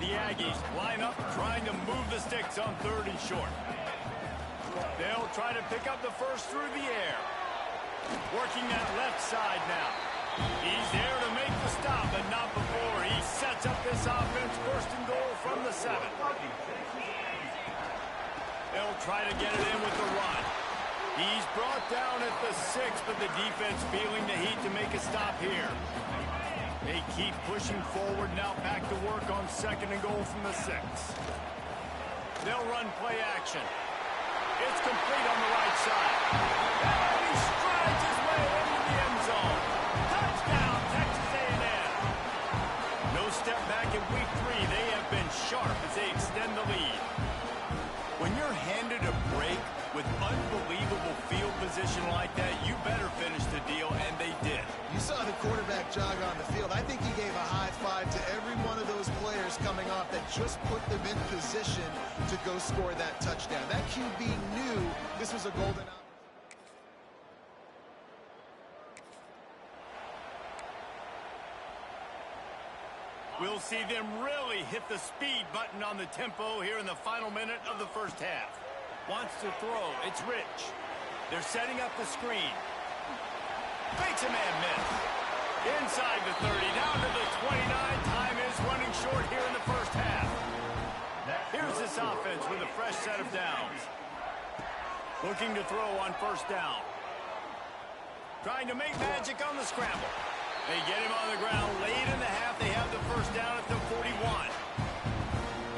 D: The Aggies line up trying to move the sticks on 3rd and short. They'll try to pick up the first through the air. Working that left side now. He's there to make the stop, but not before he sets up this offense 1st and goal from the 7. They'll try to get it in with the run. He's brought down at the 6, but the defense feeling the heat to make a stop here. They keep pushing forward, now back to work on 2nd and goal from the 6. They'll run play action. It's complete on the right side. And he strides his way into the end zone. Touchdown, Texas A&M. No step back in week 3. They have been sharp as they extend the lead. When you're handed a break with unbelievable field position like that, you better finish the deal, and they did.
F: You saw the quarterback jog on the field. I think he gave a high five to every one of those players coming off that just put them in position to go score that touchdown. That QB knew this was a golden opportunity.
D: We'll see them really hit the speed button on the tempo here in the final minute of the first half. Wants to throw. It's Rich. They're setting up the screen. Fakes a man miss. Inside the 30, down to the 29. Time is running short here in the first half. Here's this offense with a fresh set of downs. Looking to throw on 1st down. Trying to make magic on the scramble. They get him on the ground late in the half. They have the 1st down at the 41.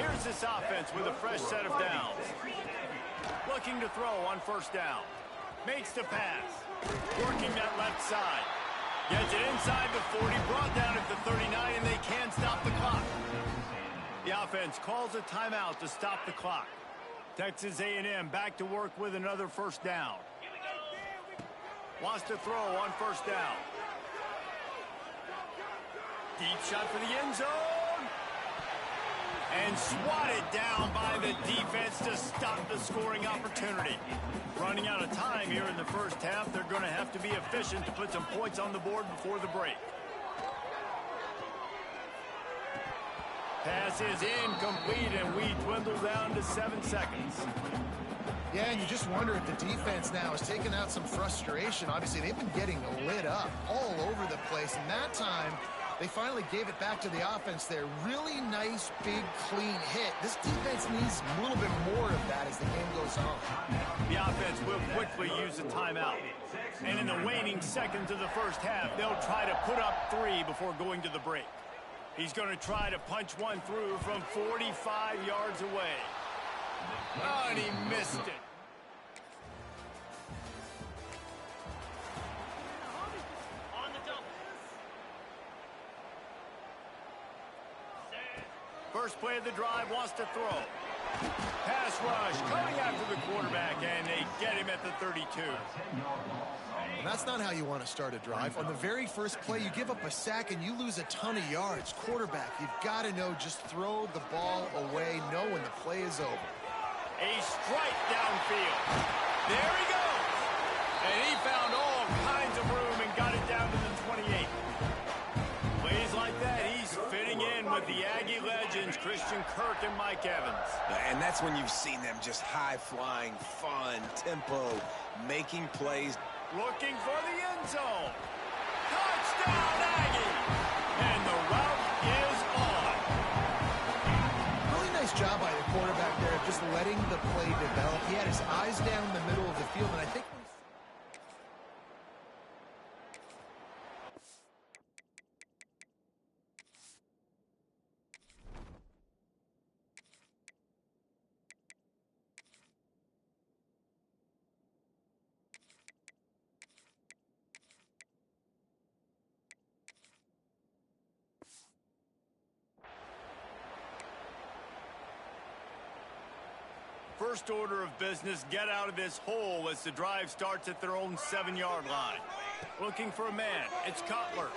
D: Here's this offense with a fresh set of downs. Looking to throw on 1st down. Makes the pass. Working that left side. Gets it inside the 40. Brought down at the 39, and they can't stop the clock. The offense calls a timeout to stop the clock. Texas A&M back to work with another 1st down. Wants to throw on 1st down. Deep shot for the end zone. And swatted down by the defense to stop the scoring opportunity. Running out of time here in the first half. They're going to have to be efficient to put some points on the board before the break. Pass is incomplete, and we dwindle down to 7 seconds.
F: Yeah, and you just wonder if the defense now is taking out some frustration. Obviously, they've been getting lit up all over the place, and that time they finally gave it back to the offense there. Really nice, big, clean hit. This defense needs a little bit more of that as the game goes on.
D: The offense will quickly use a timeout. And in the waning seconds of the first half, they'll try to put up 3 before going to the break. He's going to try to punch one through from 45 yards away. Oh, and he missed it. First play of the drive, wants to throw. Pass rush, coming after the quarterback, and they get him at the 32.
F: And that's not how you want to start a drive. On the very first play, you give up a sack and you lose a ton of yards. Quarterback, you've got to know, just throw the ball away, know when the play is over.
D: A strike downfield. There he goes. And he found all kinds of room and got it down to the 28. Plays like that, he's fitting in with the Aggie legends, Christian Kirk and Mike Evans.
E: And that's when you've seen them just high-flying, fun, tempo, making plays.
D: Looking for the end zone. Touchdown, Aggie! And the route is on.
F: Really nice job by the quarterback there of just letting the play develop. He had his eyes down the middle of the field, and I think
D: First order of business, get out of this hole as the drive starts at their own 7-yard line. Looking for a man. It's Cutler.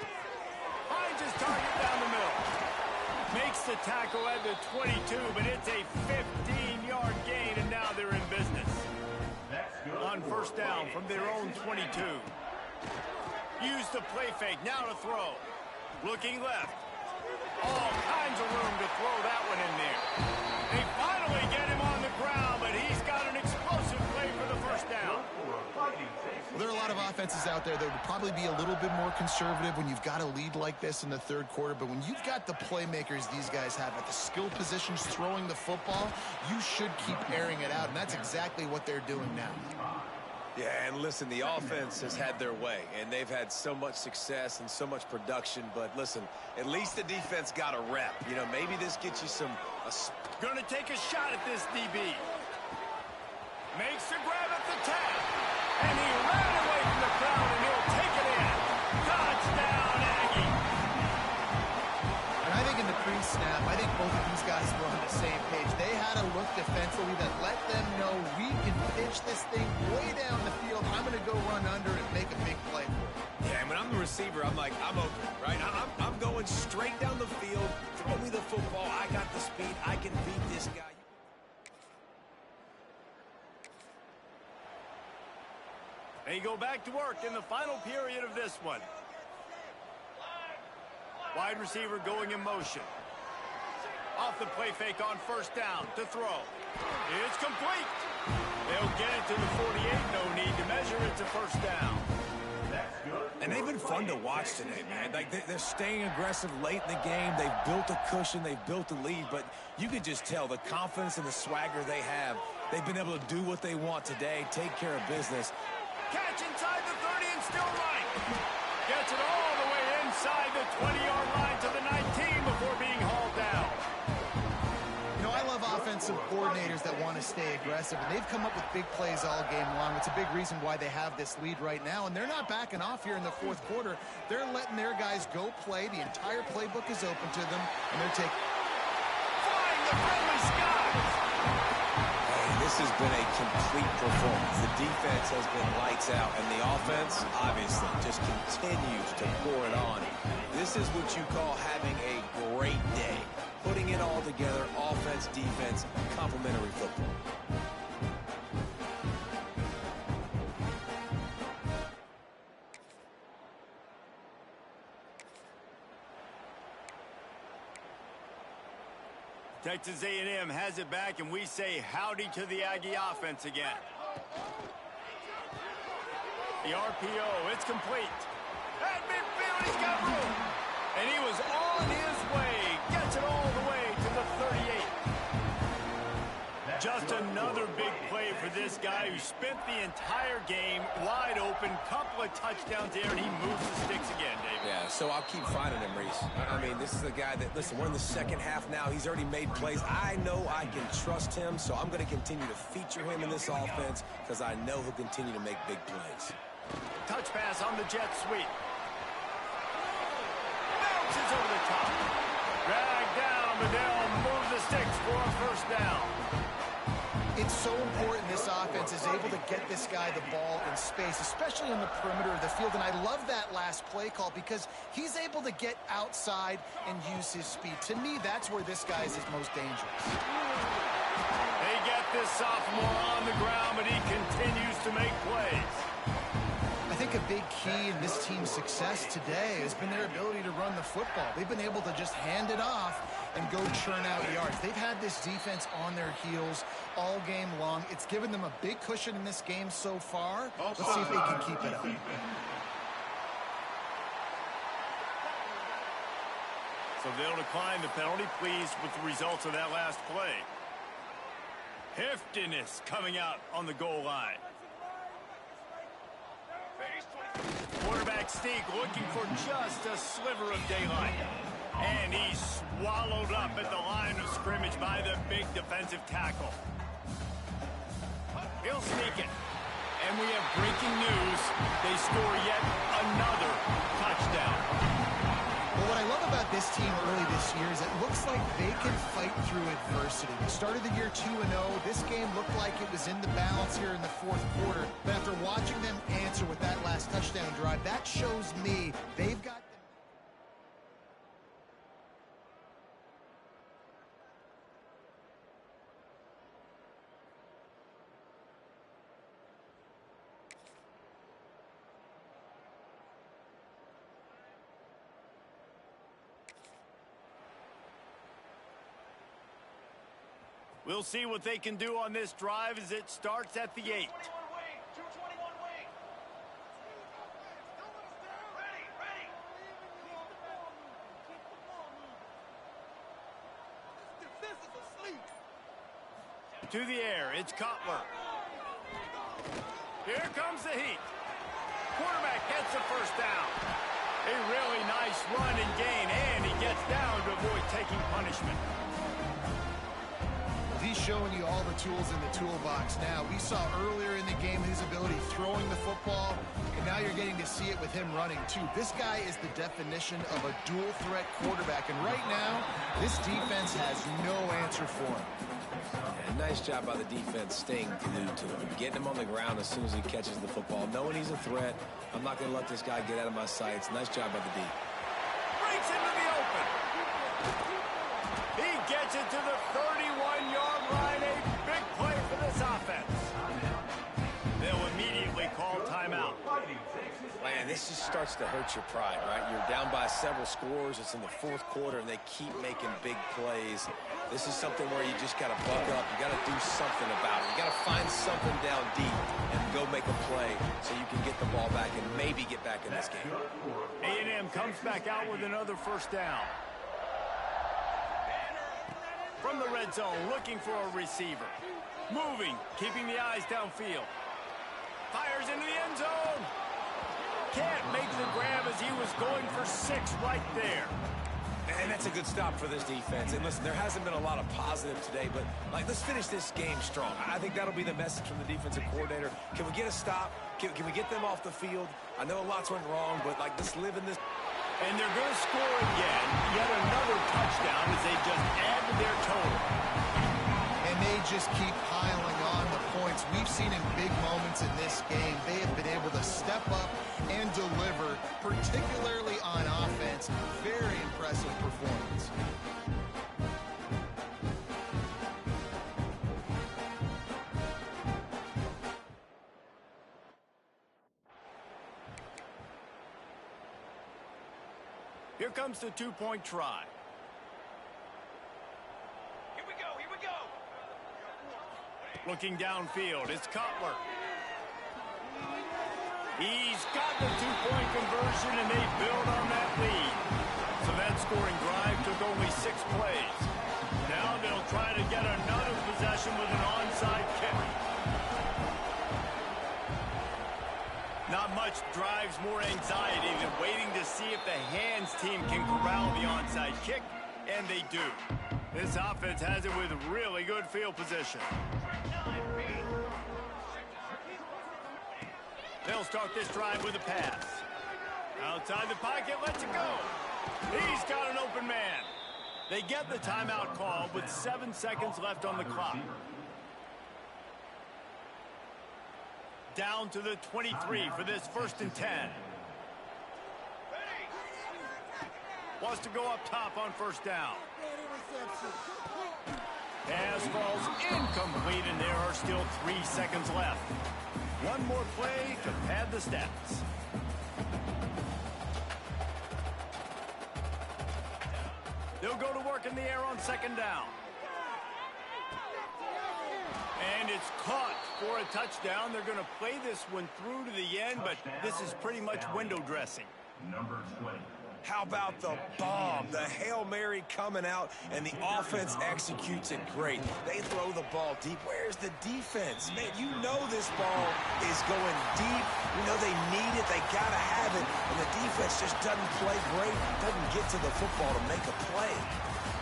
D: Finds his target down the middle. Makes the tackle at the 22, but it's a 15-yard gain, and now they're in business. On first down from their own 22. Use the play fake. Now to throw. Looking left. All kinds of room to throw that one in there. They finally get him on the ground, but he's got an explosive play for the first down.
F: well, there are a lot of offenses out there that would probably be a little bit more conservative when you've got a lead like this in the third quarter, but when you've got the playmakers these guys have at the skill positions throwing the football, you should keep airing it out, and that's exactly what they're doing now.
E: Yeah, and listen, the offense has had their way, and they've had so much success and so much production, but listen, at least the defense got a rep. You know, maybe this gets you some...
D: Gonna take a shot at this DB. Makes the grab at the 10. And he ran away from the crowd, and he'll take it in. Touchdown, Aggie.
F: And I think in the pre-snap, I think both of these guys were on the same page. They had a look defensively that let them know we can pitch this thing way down the field. I'm going to go run under and make a big play for it.
E: Yeah, and when I'm the receiver, I'm like, I'm open, right? I'm going straight down the field. Throw me the football. I got the speed. I can beat this guy.
D: They go back to work in the final period of this one. Wide receiver going in motion. Off the play fake on first down to throw. It's complete. They'll get it to the 48. No need to measure. It's a first down.
E: And they've been fun to watch today, man. Like, they're staying aggressive late in the game. They've built a cushion. They've built a lead. But you can just tell the confidence and the swagger they have. They've been able to do what they want today, take care of business.
D: Catch inside the 30 and still running. Gets it all the way inside the 20-yard line to the 19 before being hauled down.
F: You know, I love offensive coordinators that want to stay aggressive, and they've come up with big plays all game long. It's a big reason why they have this lead right now, and they're not backing off here in the fourth quarter. They're letting their guys go play. The entire playbook is open to them, and they're taking...
D: Flying the friendly skies.
E: This has been a complete performance. The defense has been lights out, and the offense, obviously, just continues to pour it on. This is what you call having a great day. Putting it all together, offense, defense, complementary football.
D: Texas A&M has it back, and we say howdy to the Aggie offense again. The RPO, it's complete. At midfield, he's got room. And he was on his way. Gets it all the way to the 38. Just another big play for this guy who spent the entire game wide open. Couple of touchdowns there, and he moves the sticks again, David.
E: Yeah, so I'll keep finding him, Reese. I mean, this is the guy that, listen, we're in the second half now. He's already made plays. I know I can trust him, so I'm going to continue to feature him in this offense because I know he'll continue to make big plays.
D: Touch pass on the jet sweep. Bounces over the top. Dragged down, but they'll move the sticks for a first down.
F: It's so important this offense is able to get this guy the ball in space, especially on the perimeter of the field. And I love that last play call because he's able to get outside and use his speed. To me, that's where this guy is his most dangerous.
D: They get this sophomore on the ground, but he continues to make plays.
F: I think a big key in this team's success today has been their ability to run the football. They've been able to just hand it off and go churn out yards. They've had this defense on their heels all game long. It's given them a big cushion in this game so far. Let's see if they can keep it up.
D: So they'll decline the penalty, pleased with the results of that last play. Heftiness coming out on the goal line. Quarterback Steak looking for just a sliver of daylight. And he's swallowed up at the line of scrimmage by the big defensive tackle. He'll sneak it. And we have breaking news. They score yet another touchdown.
F: Well, what I love about this team early this year is it looks like they can fight through adversity. They started the year 2-0. This game looked like it was in the balance here in the fourth quarter. But after watching them answer with that last touchdown drive, that shows me they've got...
D: We'll see what they can do on this drive as it starts at the 8. To the air, it's Cutler. Here comes the heat. Quarterback gets the first down. A really nice run and gain, and he gets down to avoid taking punishment.
F: He's showing you all the tools in the toolbox now. We saw earlier in the game his ability throwing the football, and now you're getting to see it with him running too. This guy is the definition of a dual threat quarterback, and right now, this defense has no answer for him.
E: Yeah, nice job by the defense staying glued to him, getting him on the ground as soon as he catches the football, knowing he's a threat. I'm not going to let this guy get out of my sights. Nice job by the D.
D: Breaks into the open. He gets it to the 31-yard line. A big play for this offense. They'll immediately call timeout.
E: Man, this just starts to hurt your pride, right? You're down by several scores. It's in the fourth quarter, and they keep making big plays. This is something where you just got to buck up. You got to do something about it. You got to find something down deep and go make a play so you can get the ball back and maybe get back in this game.
D: A&M comes back out with another first down. From the red zone, looking for a receiver. Moving, keeping the eyes downfield. Fires into the end zone. Can't make the grab as he was going for 6 right there.
E: And that's a good stop for this defense. And listen, there hasn't been a lot of positive today, but let's finish this game strong. I think that'll be the message from the defensive coordinator. Can we get a stop? Can we get them off the field? I know lots went wrong, but let's live in this.
D: And they're going to score again. Yet another touchdown as they just add to their total.
F: And they just keep piling on the points. We've seen in big moments in this game, they have been able to step up and deliver, particularly on offense. Very impressive performance.
D: Here comes the two-point try.
C: Here we go, here we go.
D: Looking downfield, it's Cutler. He's got the two-point conversion, and they build on that lead. So that scoring drive took only 6 plays. Now they'll try to get another possession with an onside kick. Not much drives more anxiety than waiting to see if the hands team can corral the onside kick, and they do. This offense has it with really good field position. They'll start this drive with a pass. Outside the pocket, lets it go. He's got an open man. They get the timeout call with 7 seconds left on the clock. Down to the 23 for this 1st and 10. Wants to go up top on 1st down. Pass falls incomplete, and there are still 3 seconds left. One more play to pad the stats. They'll go to work in the air on 2nd down. And it's caught for a touchdown. They're going to play this one through to the end, but this is pretty much window dressing.
A: Number 20.
E: How about the bomb? The Hail Mary coming out, and the offense executes it great. They throw the ball deep. Where's the defense? Man, you know this ball is going deep. You know they need it. They got to have it. And the defense just doesn't play great, doesn't get to the football to make a play.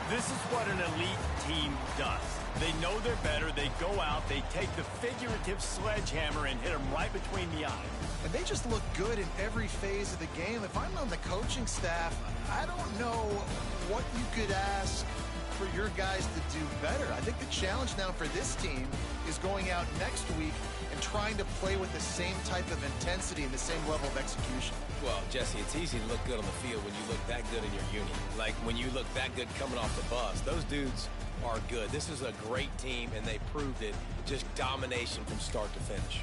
D: This is what an elite team does. They know they're better. They go out. They take the figurative sledgehammer and hit them right between the eyes.
F: And they just look good in every phase of the game. If I'm on the coaching staff, I don't know what you could ask for your guys to do better. I think the challenge now for this team is going out next week and trying to play with the same type of intensity and the same level of execution.
E: Well, Jesse, it's easy to look good on the field when you look that good in your uni. Like when you look that good coming off the bus. Those dudes are good. This is a great team, and they proved it. Just domination from start to finish.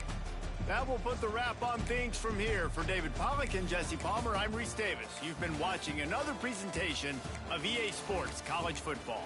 D: That will put the wrap on things from here. For David Pollack and Jesse Palmer, I'm Reese Davis. You've been watching another presentation of EA Sports College Football.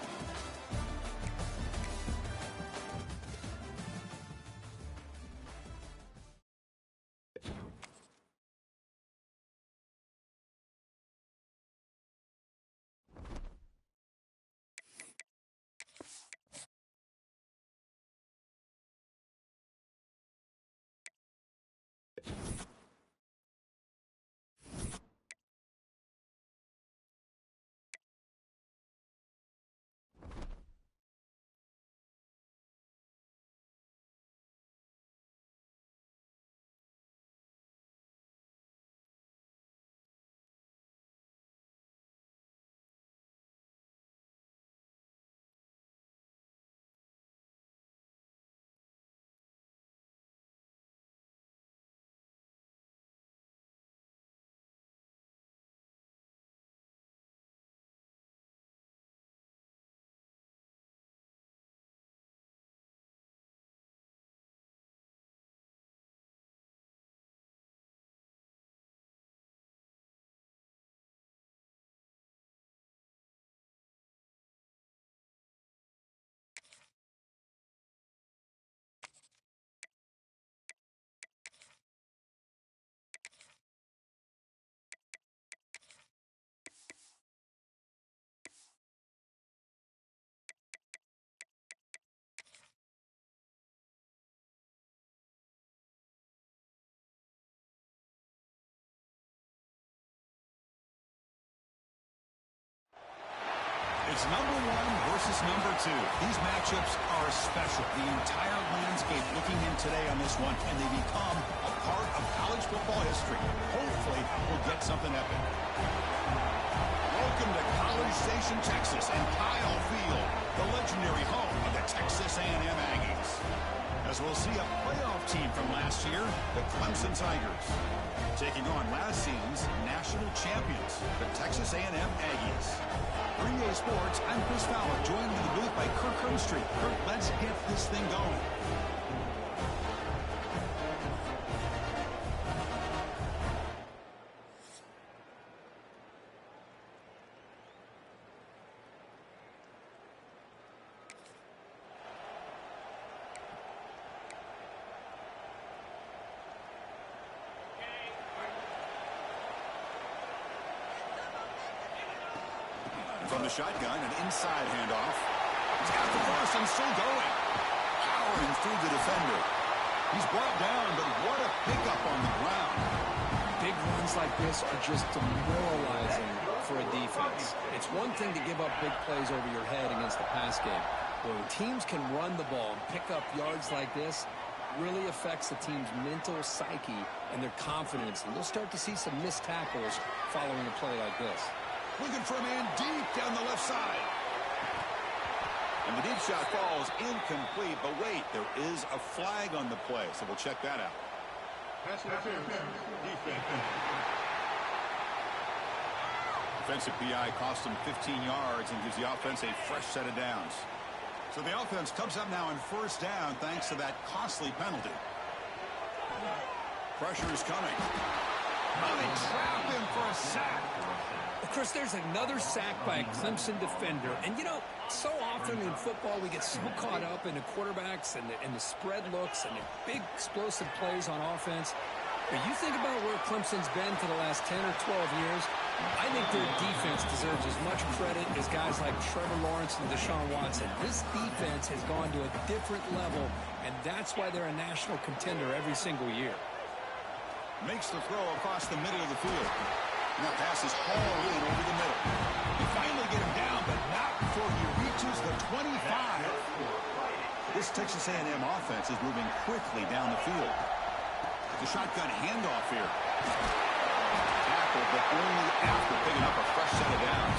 A: It's number 1 versus number 2. These matchups are special. The entire landscape looking in today on this one, and they become a part of college football history. Hopefully, we'll get something epic. Welcome to College Station, Texas, and Kyle Field, the legendary home of the Texas A&M Aggies. As we'll see a playoff team from last year, the Clemson Tigers, taking on last season's national champions, the Texas A&M Aggies. For EA Sports, I'm Chris Fowler, joined in the booth by Kirk Hermstreet. Kirk, let's get this thing going. From the shotgun, an inside handoff. He's got the first and still going. Powering through the defender. He's brought down, but what a pickup on the ground.
B: Big runs like this are just demoralizing for a defense. It's one thing to give up big plays over your head against the pass game. But when teams can run the ball and pick up yards like this, really affects the team's mental psyche and their confidence. And you'll start to see some missed tackles following a play like this.
A: Looking for a man deep down the left side. And the deep shot falls incomplete, but wait, there is a flag on the play, so we'll check that out. Defensive PI cost him 15 yards and gives the offense a fresh set of downs. So the offense comes up now on first down thanks to that costly penalty. Pressure is coming. Oh, they trap him for a sack.
B: Chris, there's another sack by a Clemson defender. And, you know, so often in football we get so caught up in the quarterbacks and the spread looks and the big explosive plays on offense. But you think about where Clemson's been for the last 10 or 12 years, I think their defense deserves as much credit as guys like Trevor Lawrence and Deshaun Watson. This defense has gone to a different level, and that's why they're a national contender every single year.
A: Makes the throw across the middle of the field. And that pass is hauled in over the middle. They finally get him down, but not before he reaches the 25. This Texas A&M offense is moving quickly down the field. The shotgun handoff here. Tackle, but only after picking up a fresh set of downs.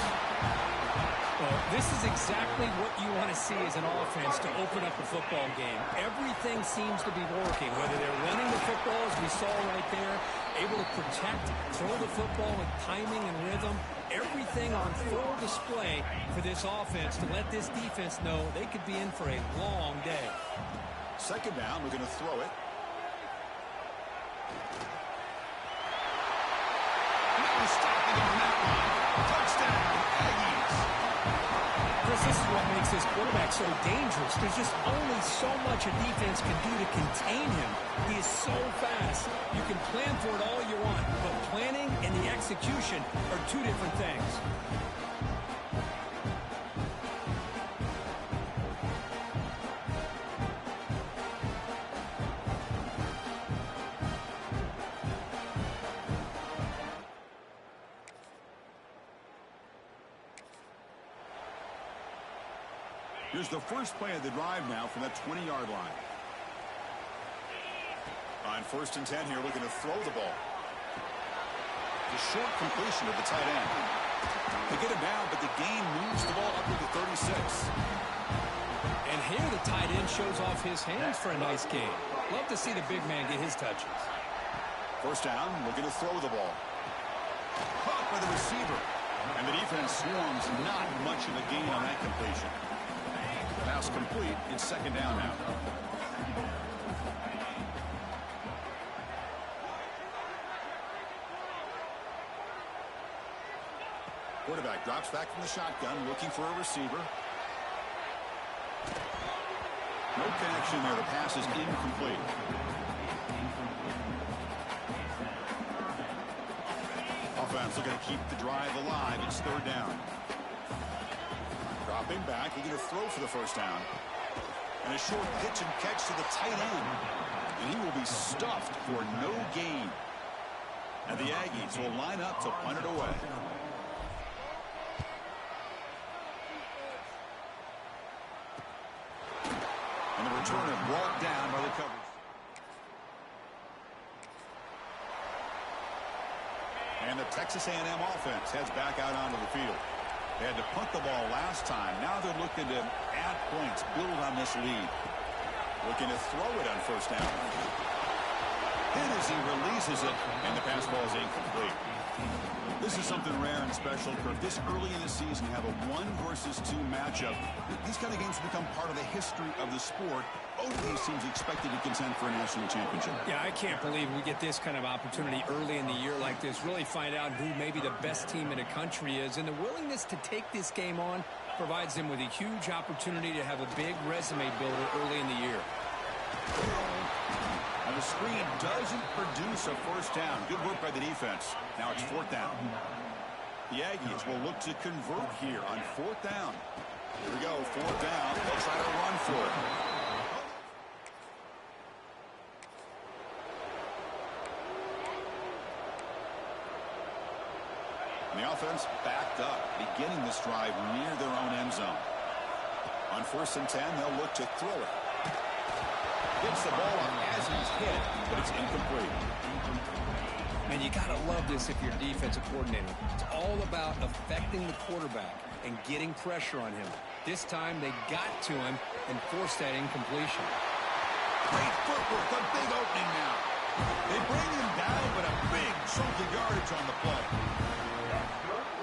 B: Well, this is exactly what you want to see as an offense to open up a football game. Everything seems to be working, whether they're running the football, as we saw right there, able to protect, throw the football with timing and rhythm. Everything on full display for this offense to let this defense know they could be in for a long day.
A: Second down, we're going to throw it. No stopping on that one. Touchdown, Aggies.
B: Chris, this is what makes this quarterback so dangerous. There's just only so much a defense can do to contain him. He is so fast. You can plan for it all you want, but planning and the execution are two different things.
A: Here's the first play of the drive now from that 20-yard line. On first and 10 here, looking to throw the ball. The short completion of the tight end. They get him down, but the gain moves the ball up to the 36.
B: And here the tight end shows off his hands for a nice gain. Love to see the big man get his touches.
A: First down, looking to throw the ball. Caught by the receiver. And the defense swarms not much of a gain on that completion. Pass complete. It's second down now. Quarterback drops back from the shotgun, looking for a receiver. No connection there. The pass is incomplete. Offense looking to keep the drive alive. It's third down. Dropping back, looking to throw for the first down. And a short pitch and catch to the tight end. And he will be stuffed for no gain. And the Aggies will line up to punt it away. And the returner brought down by the coverage. And the Texas A&M offense heads back out onto the field. They had to punt the ball last time. Now they're looking to add points, build on this lead. Looking to throw it on first down. Hit as he releases it, and the pass ball is incomplete. This is something rare and special, Kirk. This early in the season, you have a 1 versus 2 matchup. These kind of games become part of the history of the sport. Both of these teams expected to contend for a national championship.
B: Yeah, I can't believe we get this kind of opportunity early in the year like this. Really find out who maybe the best team in the country is. And the willingness to take this game on provides them with a huge opportunity to have a big resume builder early in the year.
A: And the screen doesn't produce a first down. Good work by the defense. Now it's fourth down. The Aggies will look to convert here on fourth down. Here we go, fourth down. They'll try to run for it. And the offense backed up, beginning this drive near their own end zone. On first and 10, they'll look to throw it. Gets the ball up as he's hit, but it's incomplete.
B: And you got to love this if you're a defensive coordinator. It's all about affecting the quarterback and getting pressure on him. This time they got to him and forced that incompletion.
A: Great footwork, a big opening now. They bring coverage on the play.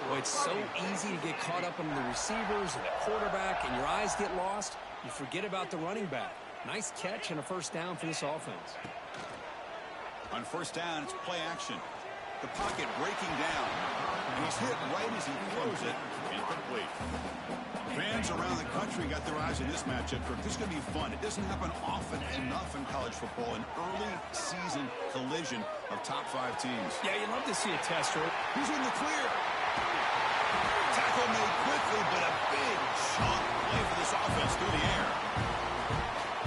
B: Well, it's so easy to get caught up in the receivers and the quarterback, and your eyes get lost. You forget about the running back. Nice catch and a first down for this offense.
A: On first down, it's play action. The pocket breaking down. And he's hit right as he throws it. Incomplete. Fans around the country got their eyes on this matchup. This is going to be fun. It doesn't happen often enough in college football. An early season collision of top 5 teams.
B: Yeah, you'd love to see a tester.
A: He's in the clear. Tackle made quickly, but a big chunk play for this offense through the air.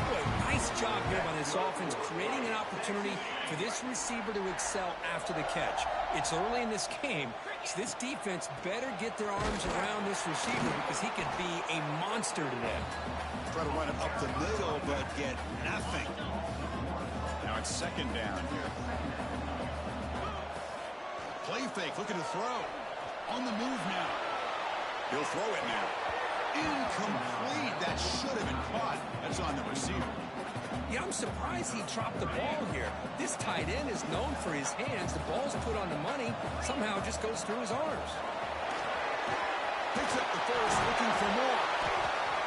B: Boy, nice job here by this offense, creating an opportunity for this receiver to excel after the catch. It's early in this game, so this defense better get their arms around this receiver because he could be a monster today.
A: Try to run it up the middle, but get nothing. Now it's second down here. Play fake, looking to throw. On the move now. He'll throw it now. Incomplete. That should have been caught. That's on the receiver.
B: Yeah, I'm surprised he dropped the ball here. This tight end is known for his hands. The ball's put on the money. Somehow it just goes through his arms.
A: Picks up the first, looking for more.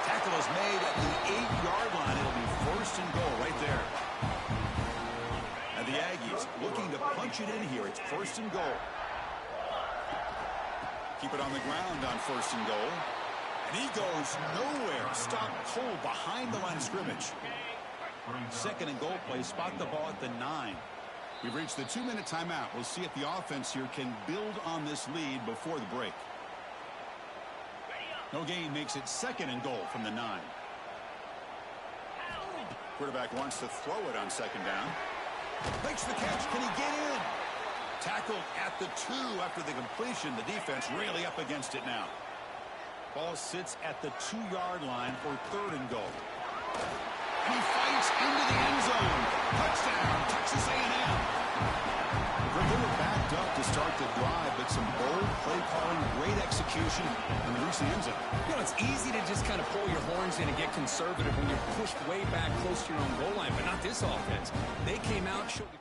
A: Tackle is made at the 8-yard line. It'll be first and goal right there. And the Aggies looking to punch it in here. It's first and goal. Keep it on the ground on first and goal. And he goes nowhere. Stop cold behind the line of scrimmage. Second and goal play. Spot the ball at the 9. We've reached the 2-minute timeout. We'll see if the offense here can build on this lead before the break. No gain makes it second and goal from the 9. Quarterback wants to throw it on second down. Makes the catch. Can he get in? Tackled at the 2 after the completion. The defense really up against it now. Ball sits at the 2-yard line for third and goal. And he fights into the end zone. Touchdown, Texas A&M. They were backed up to start the drive, but some bold play calling, great execution, and reach the end zone.
B: You know, it's easy to just kind of pull your horns in and get conservative when you're pushed way back close to your own goal line, but not this offense. They came out, showed the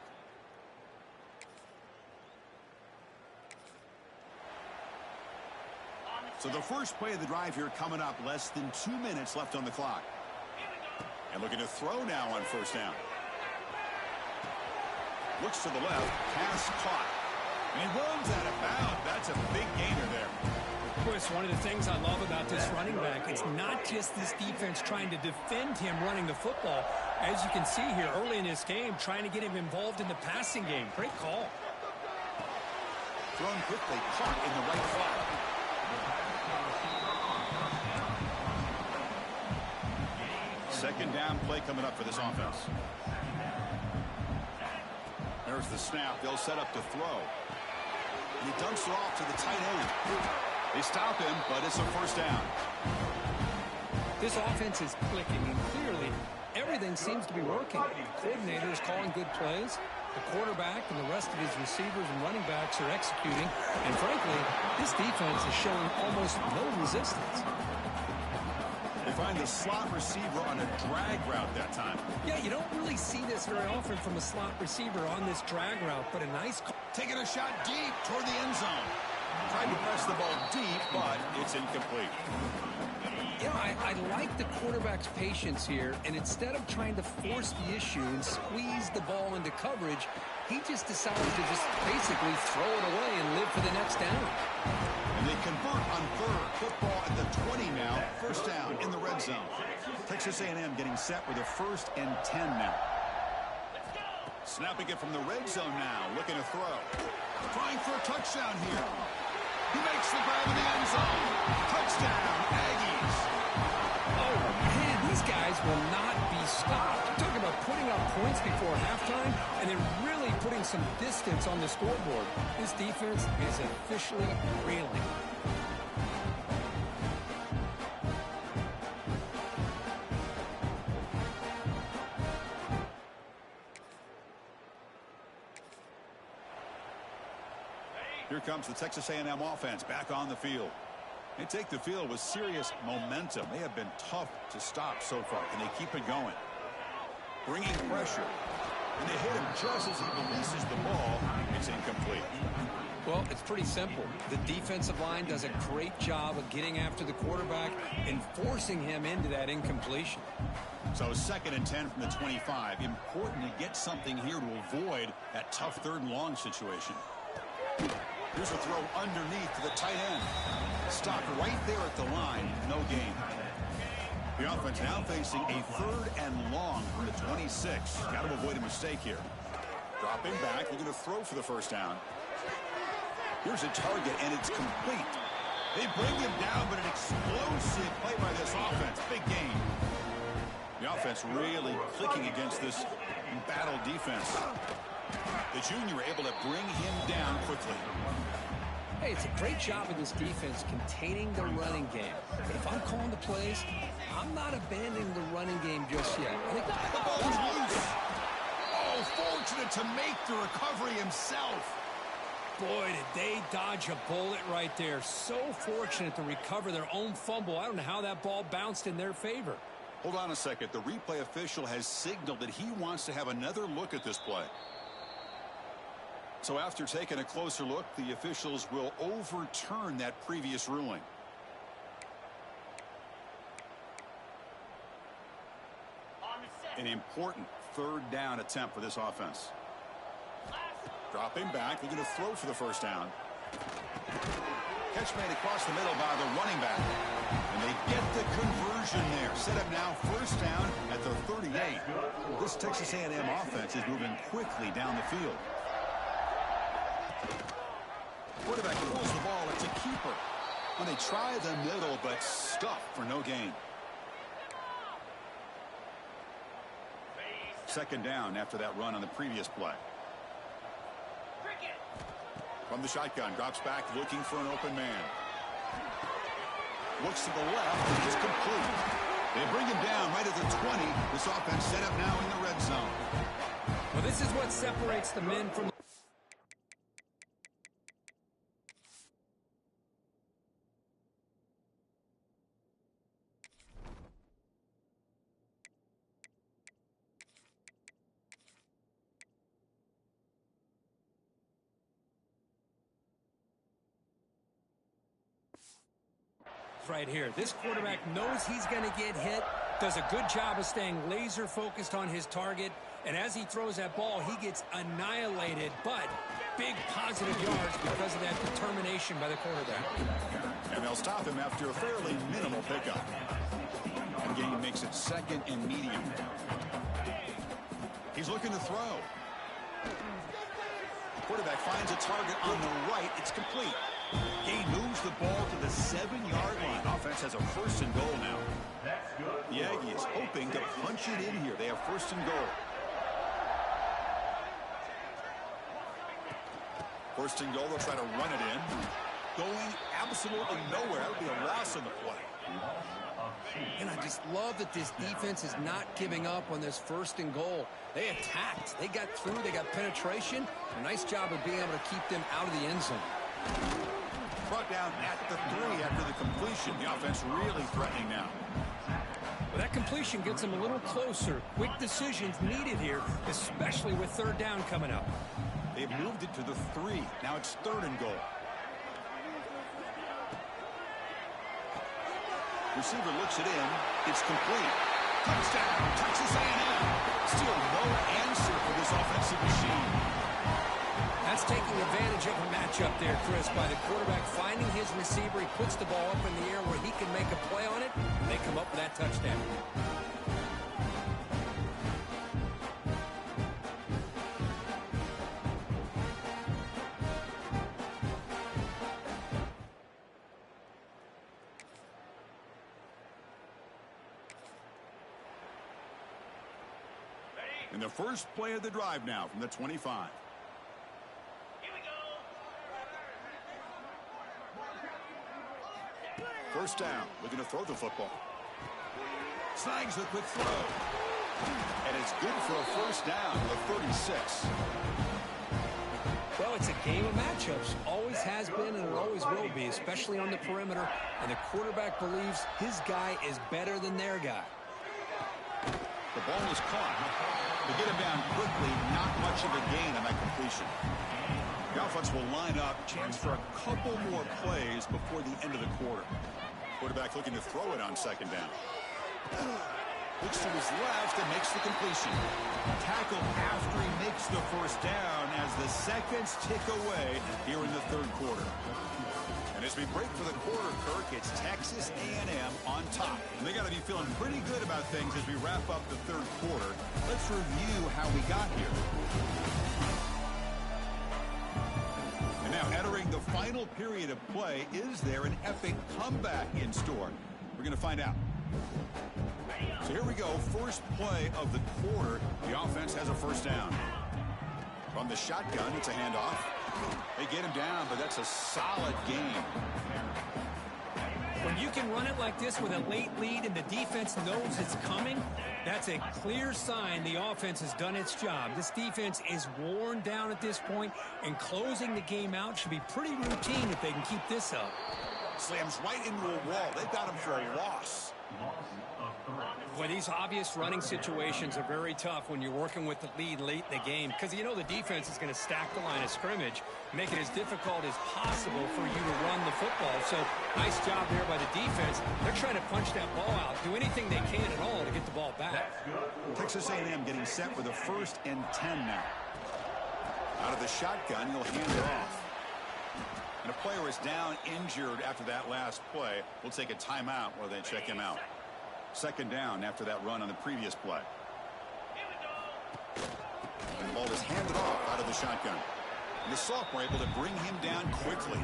A: So the first play of the drive here coming up, less than 2 minutes left on the clock. And looking to throw now on first down. Looks to the left, pass caught. And he runs out of bounds. That's a big gainer there.
B: Of course, one of the things I love about this running back, it's not just this defense trying to defend him running the football. As you can see here early in this game, trying to get him involved in the passing game. Great call.
A: Thrown quickly, caught in the right flat. Second down play coming up for this offense. There's the snap. They'll set up to throw. And he dumps it off to the tight end. They stop him, but it's a first down.
B: This offense is clicking, and clearly everything seems to be working. The coordinator is calling good plays. The quarterback and the rest of his receivers and running backs are executing. And frankly, this defense is showing almost no resistance.
A: They find the slot receiver on a drag route that time.
B: Yeah, you don't really see this very often from a slot receiver on this drag route, but a nice call.
A: Taking a shot deep toward the end zone. Tried to press the ball deep, but it's incomplete.
B: You know, I like the quarterback's patience here, and instead of trying to force the issue and squeeze the ball into coverage, he just decided to just basically throw it away and live for the next down.
A: And they convert on third. Football at the 20 now. First down in the red zone. Texas A&M getting set with a 1st and 10 now. Snapping it from the red zone now. Looking to throw. Trying for a touchdown here. He makes the grab in the end zone. Touchdown, Aggies.
B: Oh, man, these guys will not be stopped. I'm talking about putting up points before halftime and then really putting some distance on the scoreboard. This defense is officially reeling.
A: Here comes the Texas A&M offense back on the field. They take the field with serious momentum. They have been tough to stop so far. Can they keep it going? Bringing pressure. And they hit him just as he releases the ball. It's incomplete.
B: Well, it's pretty simple. The defensive line does a great job of getting after the quarterback and forcing him into that incompletion.
A: So 2nd and 10 from the 25. Important to get something here to avoid that tough 3rd and long situation. Here's a throw underneath to the tight end. Stopped right there at the line. No gain. The offense now facing a 3rd and long from the 26. Got to avoid a mistake here. Dropping back, looking to throw for the first down. Here's a target, and it's complete. They bring him down, but an explosive play by this offense. Big game. The offense really clicking against this battle defense. The junior able to bring him down quickly.
B: Hey, it's a great job of this defense containing the running game. But if I'm calling the plays, I'm not abandoning the running game just yet.
A: The ball's loose. Oh, fortunate to make the recovery himself.
B: Boy, did they dodge a bullet right there. So fortunate to recover their own fumble. I don't know how that ball bounced in their favor.
A: Hold on a second. The replay official has signaled that he wants to have another look at this play. So after taking a closer look, the officials will overturn that previous ruling. An important 3rd down attempt for this offense. Dropping back, looking to throw for the first down. Catch made across the middle by the running back. And they get the conversion there. Set up now 1st down at the 38. This Texas A&M offense is moving quickly down the field. Quarterback pulls the ball. It's a keeper. And they try the middle, but stuffed for no gain. 2nd down after that run on the previous play. From the shotgun, drops back, looking for an open man. Looks to the left, and it's complete. They bring him down right at the 20. This offense set up now in the red zone.
B: Well, this is what separates the men from the... right here. This quarterback knows he's going to get hit, does a good job of staying laser focused on his target, and as he throws that ball, he gets annihilated, but big positive yards because of that determination by the quarterback.
A: And they'll stop him after a fairly minimal pickup. And game makes it 2nd and medium. He's looking to throw. The quarterback finds a target on the right. It's complete. He moves the ball to the 7-yard line. Offense has a 1st and goal now. The Aggies hoping to punch it in here. They have 1st and goal. 1st and goal. They'll try to run it in. Going absolutely nowhere. That would be a loss on the play.
B: And I just love that this defense is not giving up on this 1st and goal. They attacked. They got through. They got penetration. A nice job of being able to keep them out of the end zone.
A: Brought down at the 3 after the completion. The offense really threatening now.
B: Well, that completion gets them a little closer. Quick decisions needed here, especially with 3rd down coming up.
A: They've moved it to the 3. Now it's 3rd and goal. Receiver looks it in. It's complete. Touchdown, Texas A&M. Still no answer for this offensive machine.
B: That's taking advantage of a matchup there, Chris, by the quarterback finding his receiver. He puts the ball up in the air where he can make a play on it, and they come up with that touchdown.
A: And the first play of the drive now from the 25. First down, looking to throw the football. Snags the quick throw. And it's good for a 1st down to the 36.
B: Well, it's a game of matchups. Always has been and it always will be, especially on the perimeter. And the quarterback believes his guy is better than their guy.
A: The The ball is caught. To get him down quickly, not much of a gain on that completion. The offense will line up. Chance for a couple more plays before the end of the quarter. Quarterback looking to throw it on second down. Looks to his left and makes the completion. Tackle after he makes the first down as the seconds tick away here in the third quarter. And as we break for the quarter, Kirk, it's Texas A&M on top. And they got to be feeling pretty good about things as we wrap up the third quarter. Let's review how we got here. And now entering the final period of play, is there an epic comeback in store? We're going to find out. So here we go, first play of the quarter. The offense has a first down. From the shotgun, it's a handoff. They get him down, but that's a solid game.
B: When you can run it like this with a late lead and the defense knows it's coming, that's a clear sign the offense has done its job. This defense is worn down at this point, and closing the game out should be pretty routine if they can keep this up.
A: Slams right into a wall. They've got him for a loss.
B: Well, these obvious running situations are very tough when you're working with the lead late in the game, because you know the defense is going to stack the line of scrimmage, make it as difficult as possible for you to run the football. So nice job there by the defense. They're trying to punch that ball out, do anything they can at all to get the ball back.
A: Texas A&M getting set with a 1st and 10 now. Out of the shotgun, he'll hand it off. And a player is down injured after that last play. We'll take a timeout while they check him out. Second down after that run on the previous play. And the ball is handed off out of the shotgun. And the sophomore able to bring him down quickly.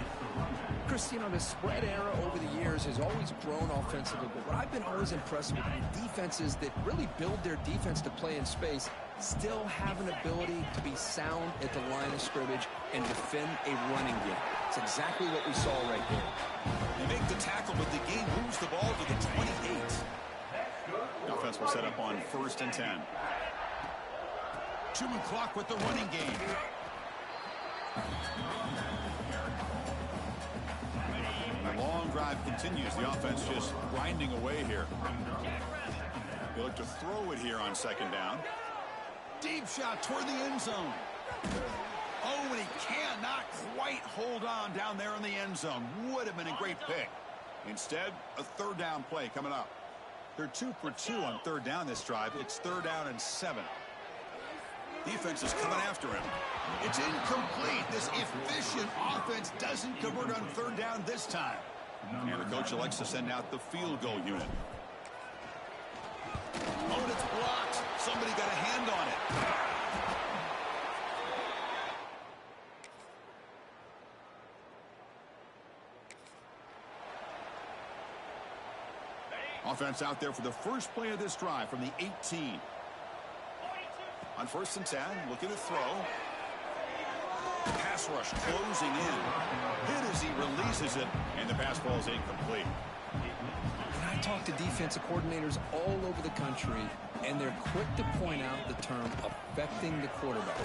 G: Chris, you know, the spread era over the years has always grown offensively, but what I've been always impressed with defenses that really build their defense to play in space still have an ability to be sound at the line of scrimmage and defend a running game. It's exactly what we saw right here.
A: They make the tackle, but the game moves the ball to the 28. The offense will set up on 1st and 10. Chewing clock with the running game. The long drive continues. The offense just grinding away here. They look to throw it here on second down. Deep shot toward the end zone. Oh, and he cannot quite hold on down there in the end zone. Would have been a great pick. Instead, a third down play coming up. They're 2 for 2 on third down this drive. It's 3rd down and 7. Defense is coming after him. It's incomplete. This efficient offense doesn't convert on third down this time. And the coach elects to send out the field goal unit. Oh, and it's blocked. Somebody got a hand on it. Offense out there for the first play of this drive from the 18. On 1st and 10, looking to throw. Pass rush closing in. Hit as he releases it, and the pass ball is incomplete.
G: And I talk to defensive coordinators all over the country, and they're quick to point out the term affecting the quarterback.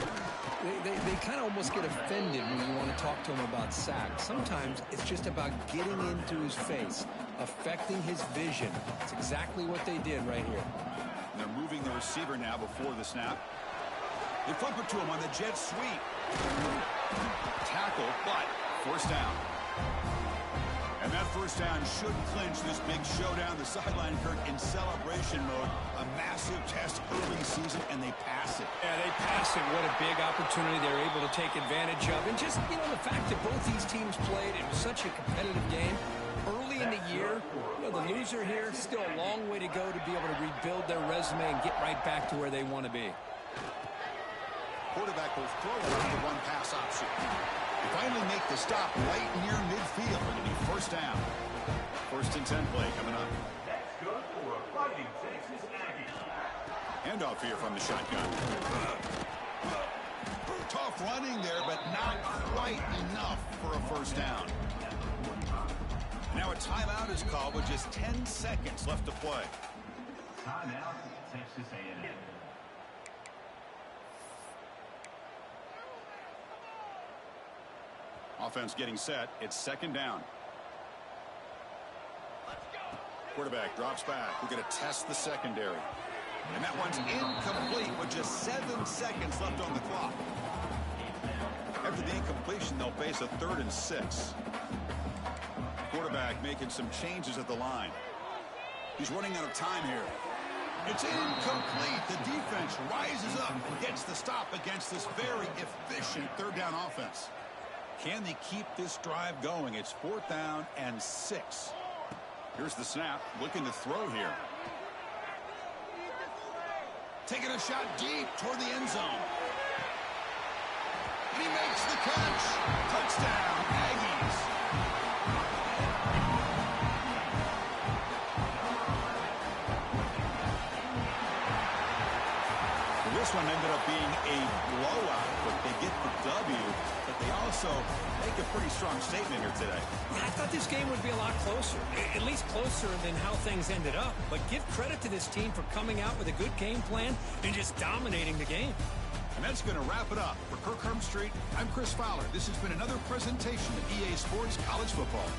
G: They kind of almost get offended when you want to talk to them about sacks. Sometimes it's just about getting into his face, affecting his vision. It's exactly what they did right here.
A: And they're moving the receiver now before the snap. They flip it to him on the jet sweep. Tackle, but first down. And that first down should clinch this big showdown. The sideline, Kirk, in celebration mode. A massive test early season, and they pass it.
B: Yeah, they pass it. What a big opportunity they're able to take advantage of. And just, you know, the fact that both these teams played in such a competitive game early in the year, you know, the loser here, still a long way to go to be able to rebuild their resume and get right back to where they want to be.
A: Quarterback will throw it on the one pass option. They finally make the stop right near midfield. It'll be first down. 1st and 10 play coming up.
H: That's good for a fighting Texas Aggies.
A: Handoff here from the shotgun. Tough running there, but not quite enough for a first down. Now a timeout is called with just 10 seconds left to play.
H: Timeout, Texas A&M.
A: Offense getting set. It's second down. Quarterback drops back. We're going to test the secondary. And that one's incomplete with just 7 seconds left on the clock. After the incompletion, they'll face a 3rd and 6. Quarterback making some changes at the line. He's running out of time here. It's incomplete. The defense rises up and gets the stop against this very efficient 3rd down offense. Can they keep this drive going? It's 4th down and 6. Here's the snap. Looking to throw here. Taking a shot deep toward the end zone. And he makes the catch. Touchdown, Aggies. This one ended up being a blowout, but they get the W, but they also make a pretty strong statement here today.
B: Yeah, I thought this game would be a lot closer, at least closer than how things ended up. But give credit to this team for coming out with a good game plan and just dominating the game.
A: And that's going to wrap it up. For Kirk Street, I'm Chris Fowler. This has been another presentation of EA Sports College Football.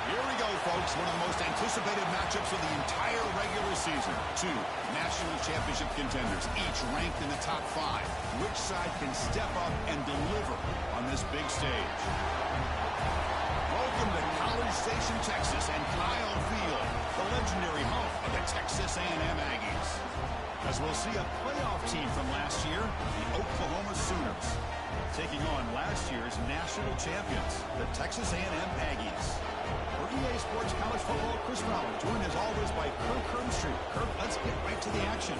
A: Here we go, folks. One of the most anticipated matchups of the entire regular season. Two national championship contenders, each ranked in the top 5. Which side can step up and deliver on this big stage? Welcome to College Station, Texas, and Kyle Field, the legendary home of the Texas A&M Aggies. As we'll see a playoff team from last year, the Oklahoma Sooners, taking on last year's national champions, the Texas A&M Aggies. For EA Sports College Football, Chris Fowler, joined as always by Kirk Hermstreet. Kirk, let's get right to the action.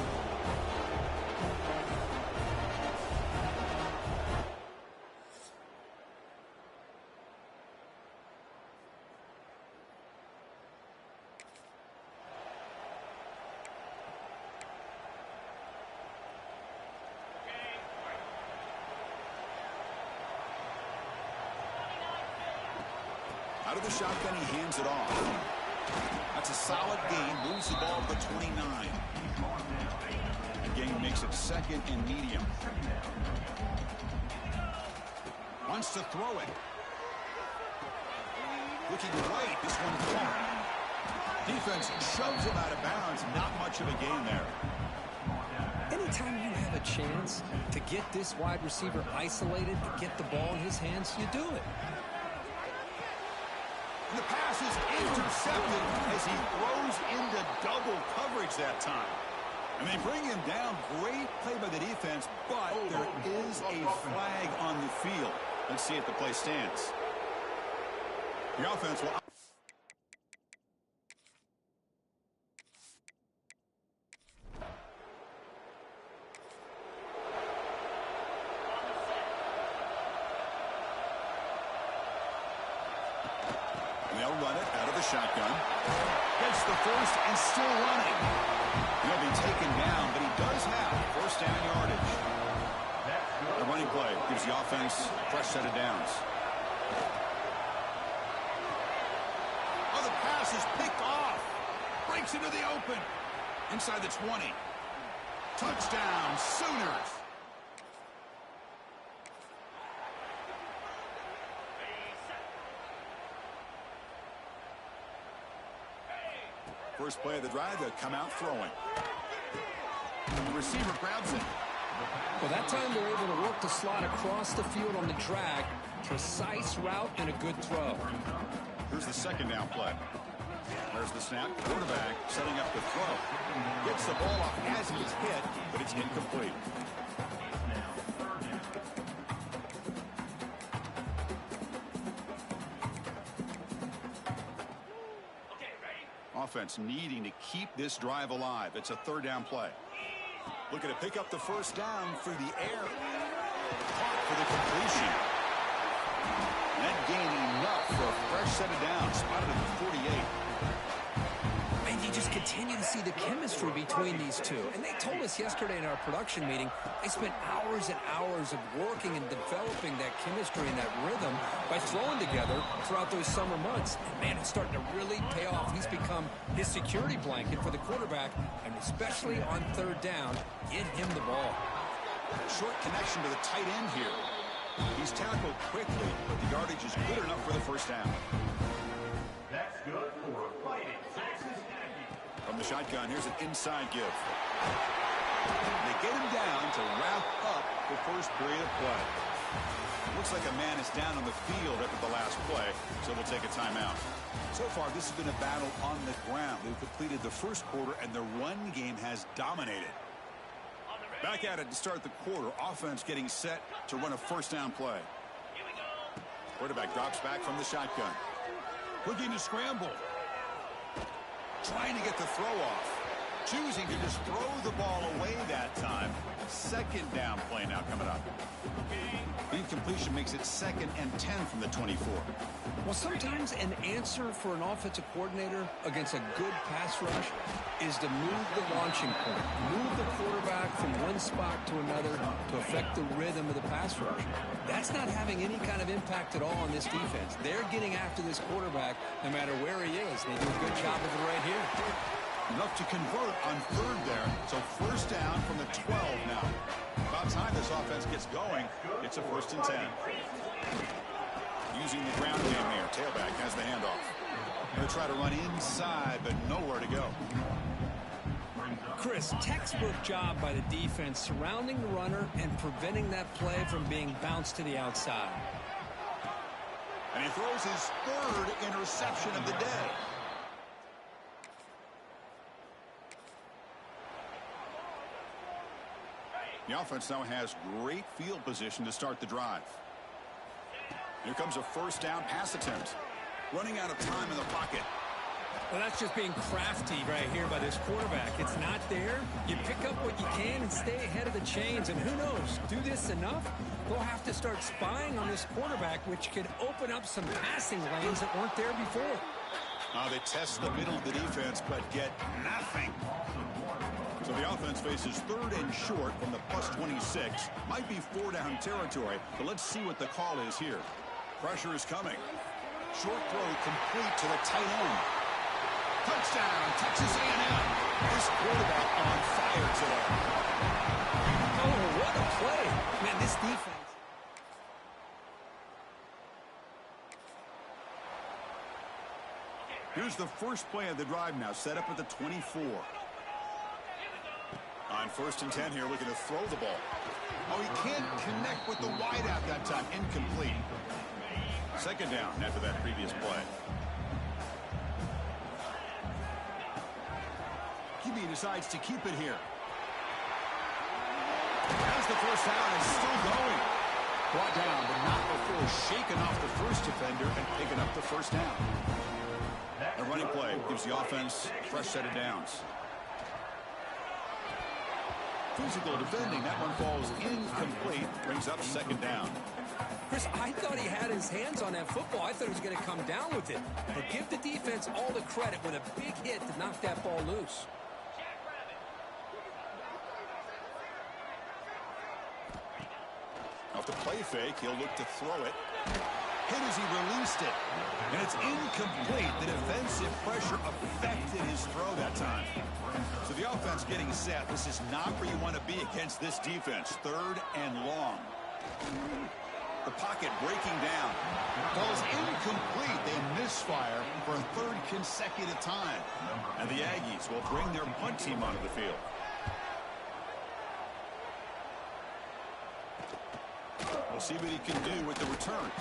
A: Out of the shotgun, he hands it off. That's a solid gain. Moves the ball to the 29. The gain makes it second and medium. Wants to throw it. Looking right. This one far. Defense shoves him out of bounds. Not much of a gain there.
G: Anytime you have a chance to get this wide receiver isolated, to get the ball in his hands, you do it.
A: The pass is intercepted as he throws into double coverage that time. And they bring him down. Great play by the defense, but there is a flag on the field. Let's see if the play stands. The offense will... They'll run it out of the shotgun. Gets the first and still running. He'll be taken down, but he does have first down yardage. The running play gives the offense a fresh set of downs. Oh, the pass pass is picked off. Breaks into the open. Inside the 20. Touchdown, Sooners. First play of the drive, they'll come out throwing. The receiver grabs it.
G: Well, that time they're able to work the slot across the field on the drag. Precise route and a good throw.
A: Here's the second down play. There's the snap. Quarterback setting up the throw. Gets the ball off as he's hit, but it's incomplete. Offense needing to keep this drive alive. It's a third down play. Looking to pick up the first down through the air. Caught for the completion. That gained enough for a fresh set of downs. Spotted at the 48.
G: And you just continue to see the chemistry between these two. And they told us yesterday in our production meeting, they spent hours and hours of working and developing that chemistry and that rhythm by throwing together throughout those summer months. And man, it's starting to really pay off. He's become his security blanket for the quarterback, and especially on third down, get him the ball.
A: Short connection to the tight end here. He's tackled quickly, but the yardage is good enough for the first down.
H: That's good for a fighting Texas Aggie.
A: From the shotgun, here's an inside give. They get him down to wrap up the first period of play. Looks like a man is down on the field after the last play, so we'll take a timeout. So far, this has been a battle on the ground. They've completed the first quarter, and the run game has dominated. Back at it to start the quarter. Offense getting set to run a first down play. Quarterback drops back from the shotgun. Looking to scramble. Trying to get the throw off. Choosing to just throw the ball away that time. Second down play now coming up. Incompletion makes it 2nd and 10 from the 24.
G: Well, sometimes an answer for an offensive coordinator against a good pass rush is to move the launching point, move the quarterback from one spot to another to affect the rhythm of the pass rush. That's not having any kind of impact at all on this defense. They're getting after this quarterback no matter where he is. They do a good job of it right here.
A: Enough to convert on third there. So first down from the 12 now. About time this offense gets going. It's a 1st and 10. Using the ground game here. Tailback has the handoff. Going to try to run inside, but nowhere to go.
G: Chris, textbook job by the defense surrounding the runner and preventing that play from being bounced to the outside.
A: And he throws his 3rd interception of the day. The offense now has great field position to start the drive. Here comes a first down pass attempt. Running out of time in the pocket.
B: Well, that's just being crafty right here by this quarterback. It's not there. You pick up what you can and stay ahead of the chains. And who knows, do this enough, they'll have to start spying on this quarterback, which could open up some passing lanes that weren't there before.
A: They test the middle of the defense, but get nothing. So the offense faces 3rd and short from the +26. Might be 4-down territory, but let's see what the call is here. Pressure is coming. Short throw complete to the tight end. Touchdown, Texas A&M. This quarterback on fire today.
G: Oh, what a play. Man, this defense.
A: Here's the first play of the drive now, set up at the 24. On 1st and 10 here, looking to throw the ball. Oh, he can't connect with the wideout that time. Incomplete. 2nd down after that previous play. QB decides to keep it here. As the first down is still going. Brought down, but not before shaking off the first defender and picking up the first down. A running play gives the offense a fresh set of downs. Physical defending. That one falls incomplete. Brings up 2nd down.
G: Chris, I thought he had his hands on that football. I thought he was going to come down with it. But give the defense all the credit with a big hit to knock that ball loose.
A: Off the play fake, he'll look to throw it. hit as he released it. And it's incomplete. The defensive pressure affected his throw that time. So the offense getting set. This is not where you want to be against this defense. 3rd and long. The pocket breaking down. Ball's incomplete. They misfire for a 3rd consecutive time. And the Aggies will bring their punt team onto the field. We'll see what he can do with the return.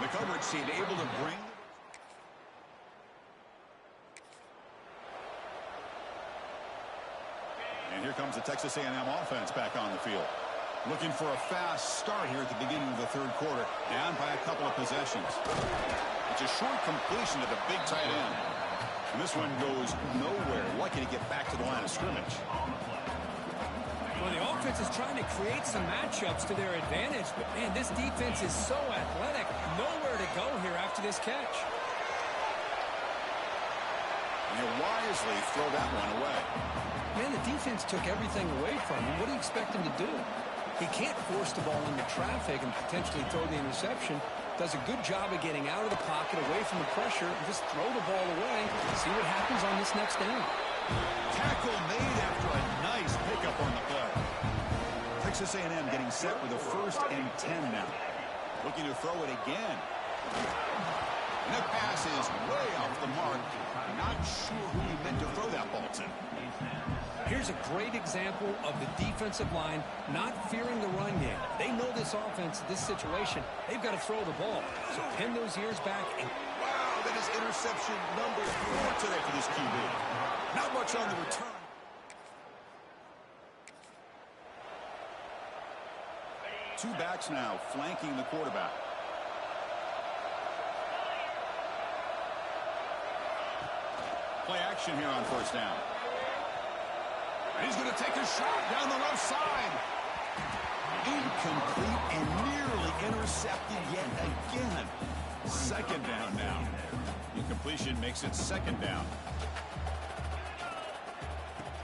A: The coverage seemed able to bring. And here comes the Texas A&M offense back on the field. Looking for a fast start here at the beginning of the 3rd quarter. Down by a couple of possessions. It's a short completion to the big tight end. And this one goes nowhere. Lucky to get back to the line of scrimmage.
B: Well, the offense is trying to create some matchups to their advantage, but, man, this defense is so athletic. Nowhere to go here after this catch.
A: And he'll wisely throw that one away.
G: Man, the defense took everything away from him. What do you expect him to do? He can't force the ball into traffic and potentially throw the interception. Does a good job of getting out of the pocket, away from the pressure, and just throw the ball away. See what happens on this next down.
A: Tackle made after a nice pickup on the play. Texas A&M getting set with a 1st and 10 now. Looking to throw it again. And that pass is way off the mark. Not sure who he meant to throw that ball to.
B: Here's a great example of the defensive line not fearing the run game. They know this offense, this situation. They've got to throw the ball. So pin those ears back. And
A: wow, that is interception number 4 today for this QB. Not much on the return. Two backs now flanking the quarterback. Play action here on 1st down. And he's going to take a shot down the left side. Incomplete and nearly intercepted yet again. 2nd down now. Incompletion makes it 2nd down.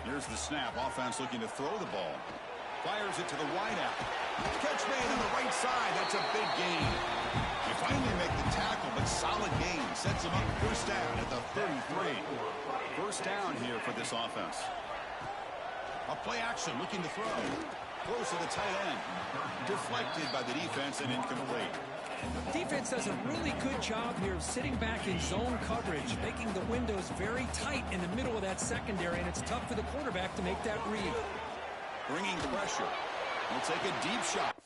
A: Here's the snap. Offense looking to throw the ball. Fires it to the wideout. Catch made on the right side. That's a big gain. They finally make the tackle, but solid gain. Sets them up 1st down at the 33. 1st down here for this offense. A play action looking to throw. Close to the tight end. Deflected by the defense and incomplete.
B: defense does a really good job here of sitting back in zone coverage, making the windows very tight in the middle of that secondary, and it's tough for the quarterback to make that read.
A: Bringing pressure. We'll take a deep shot.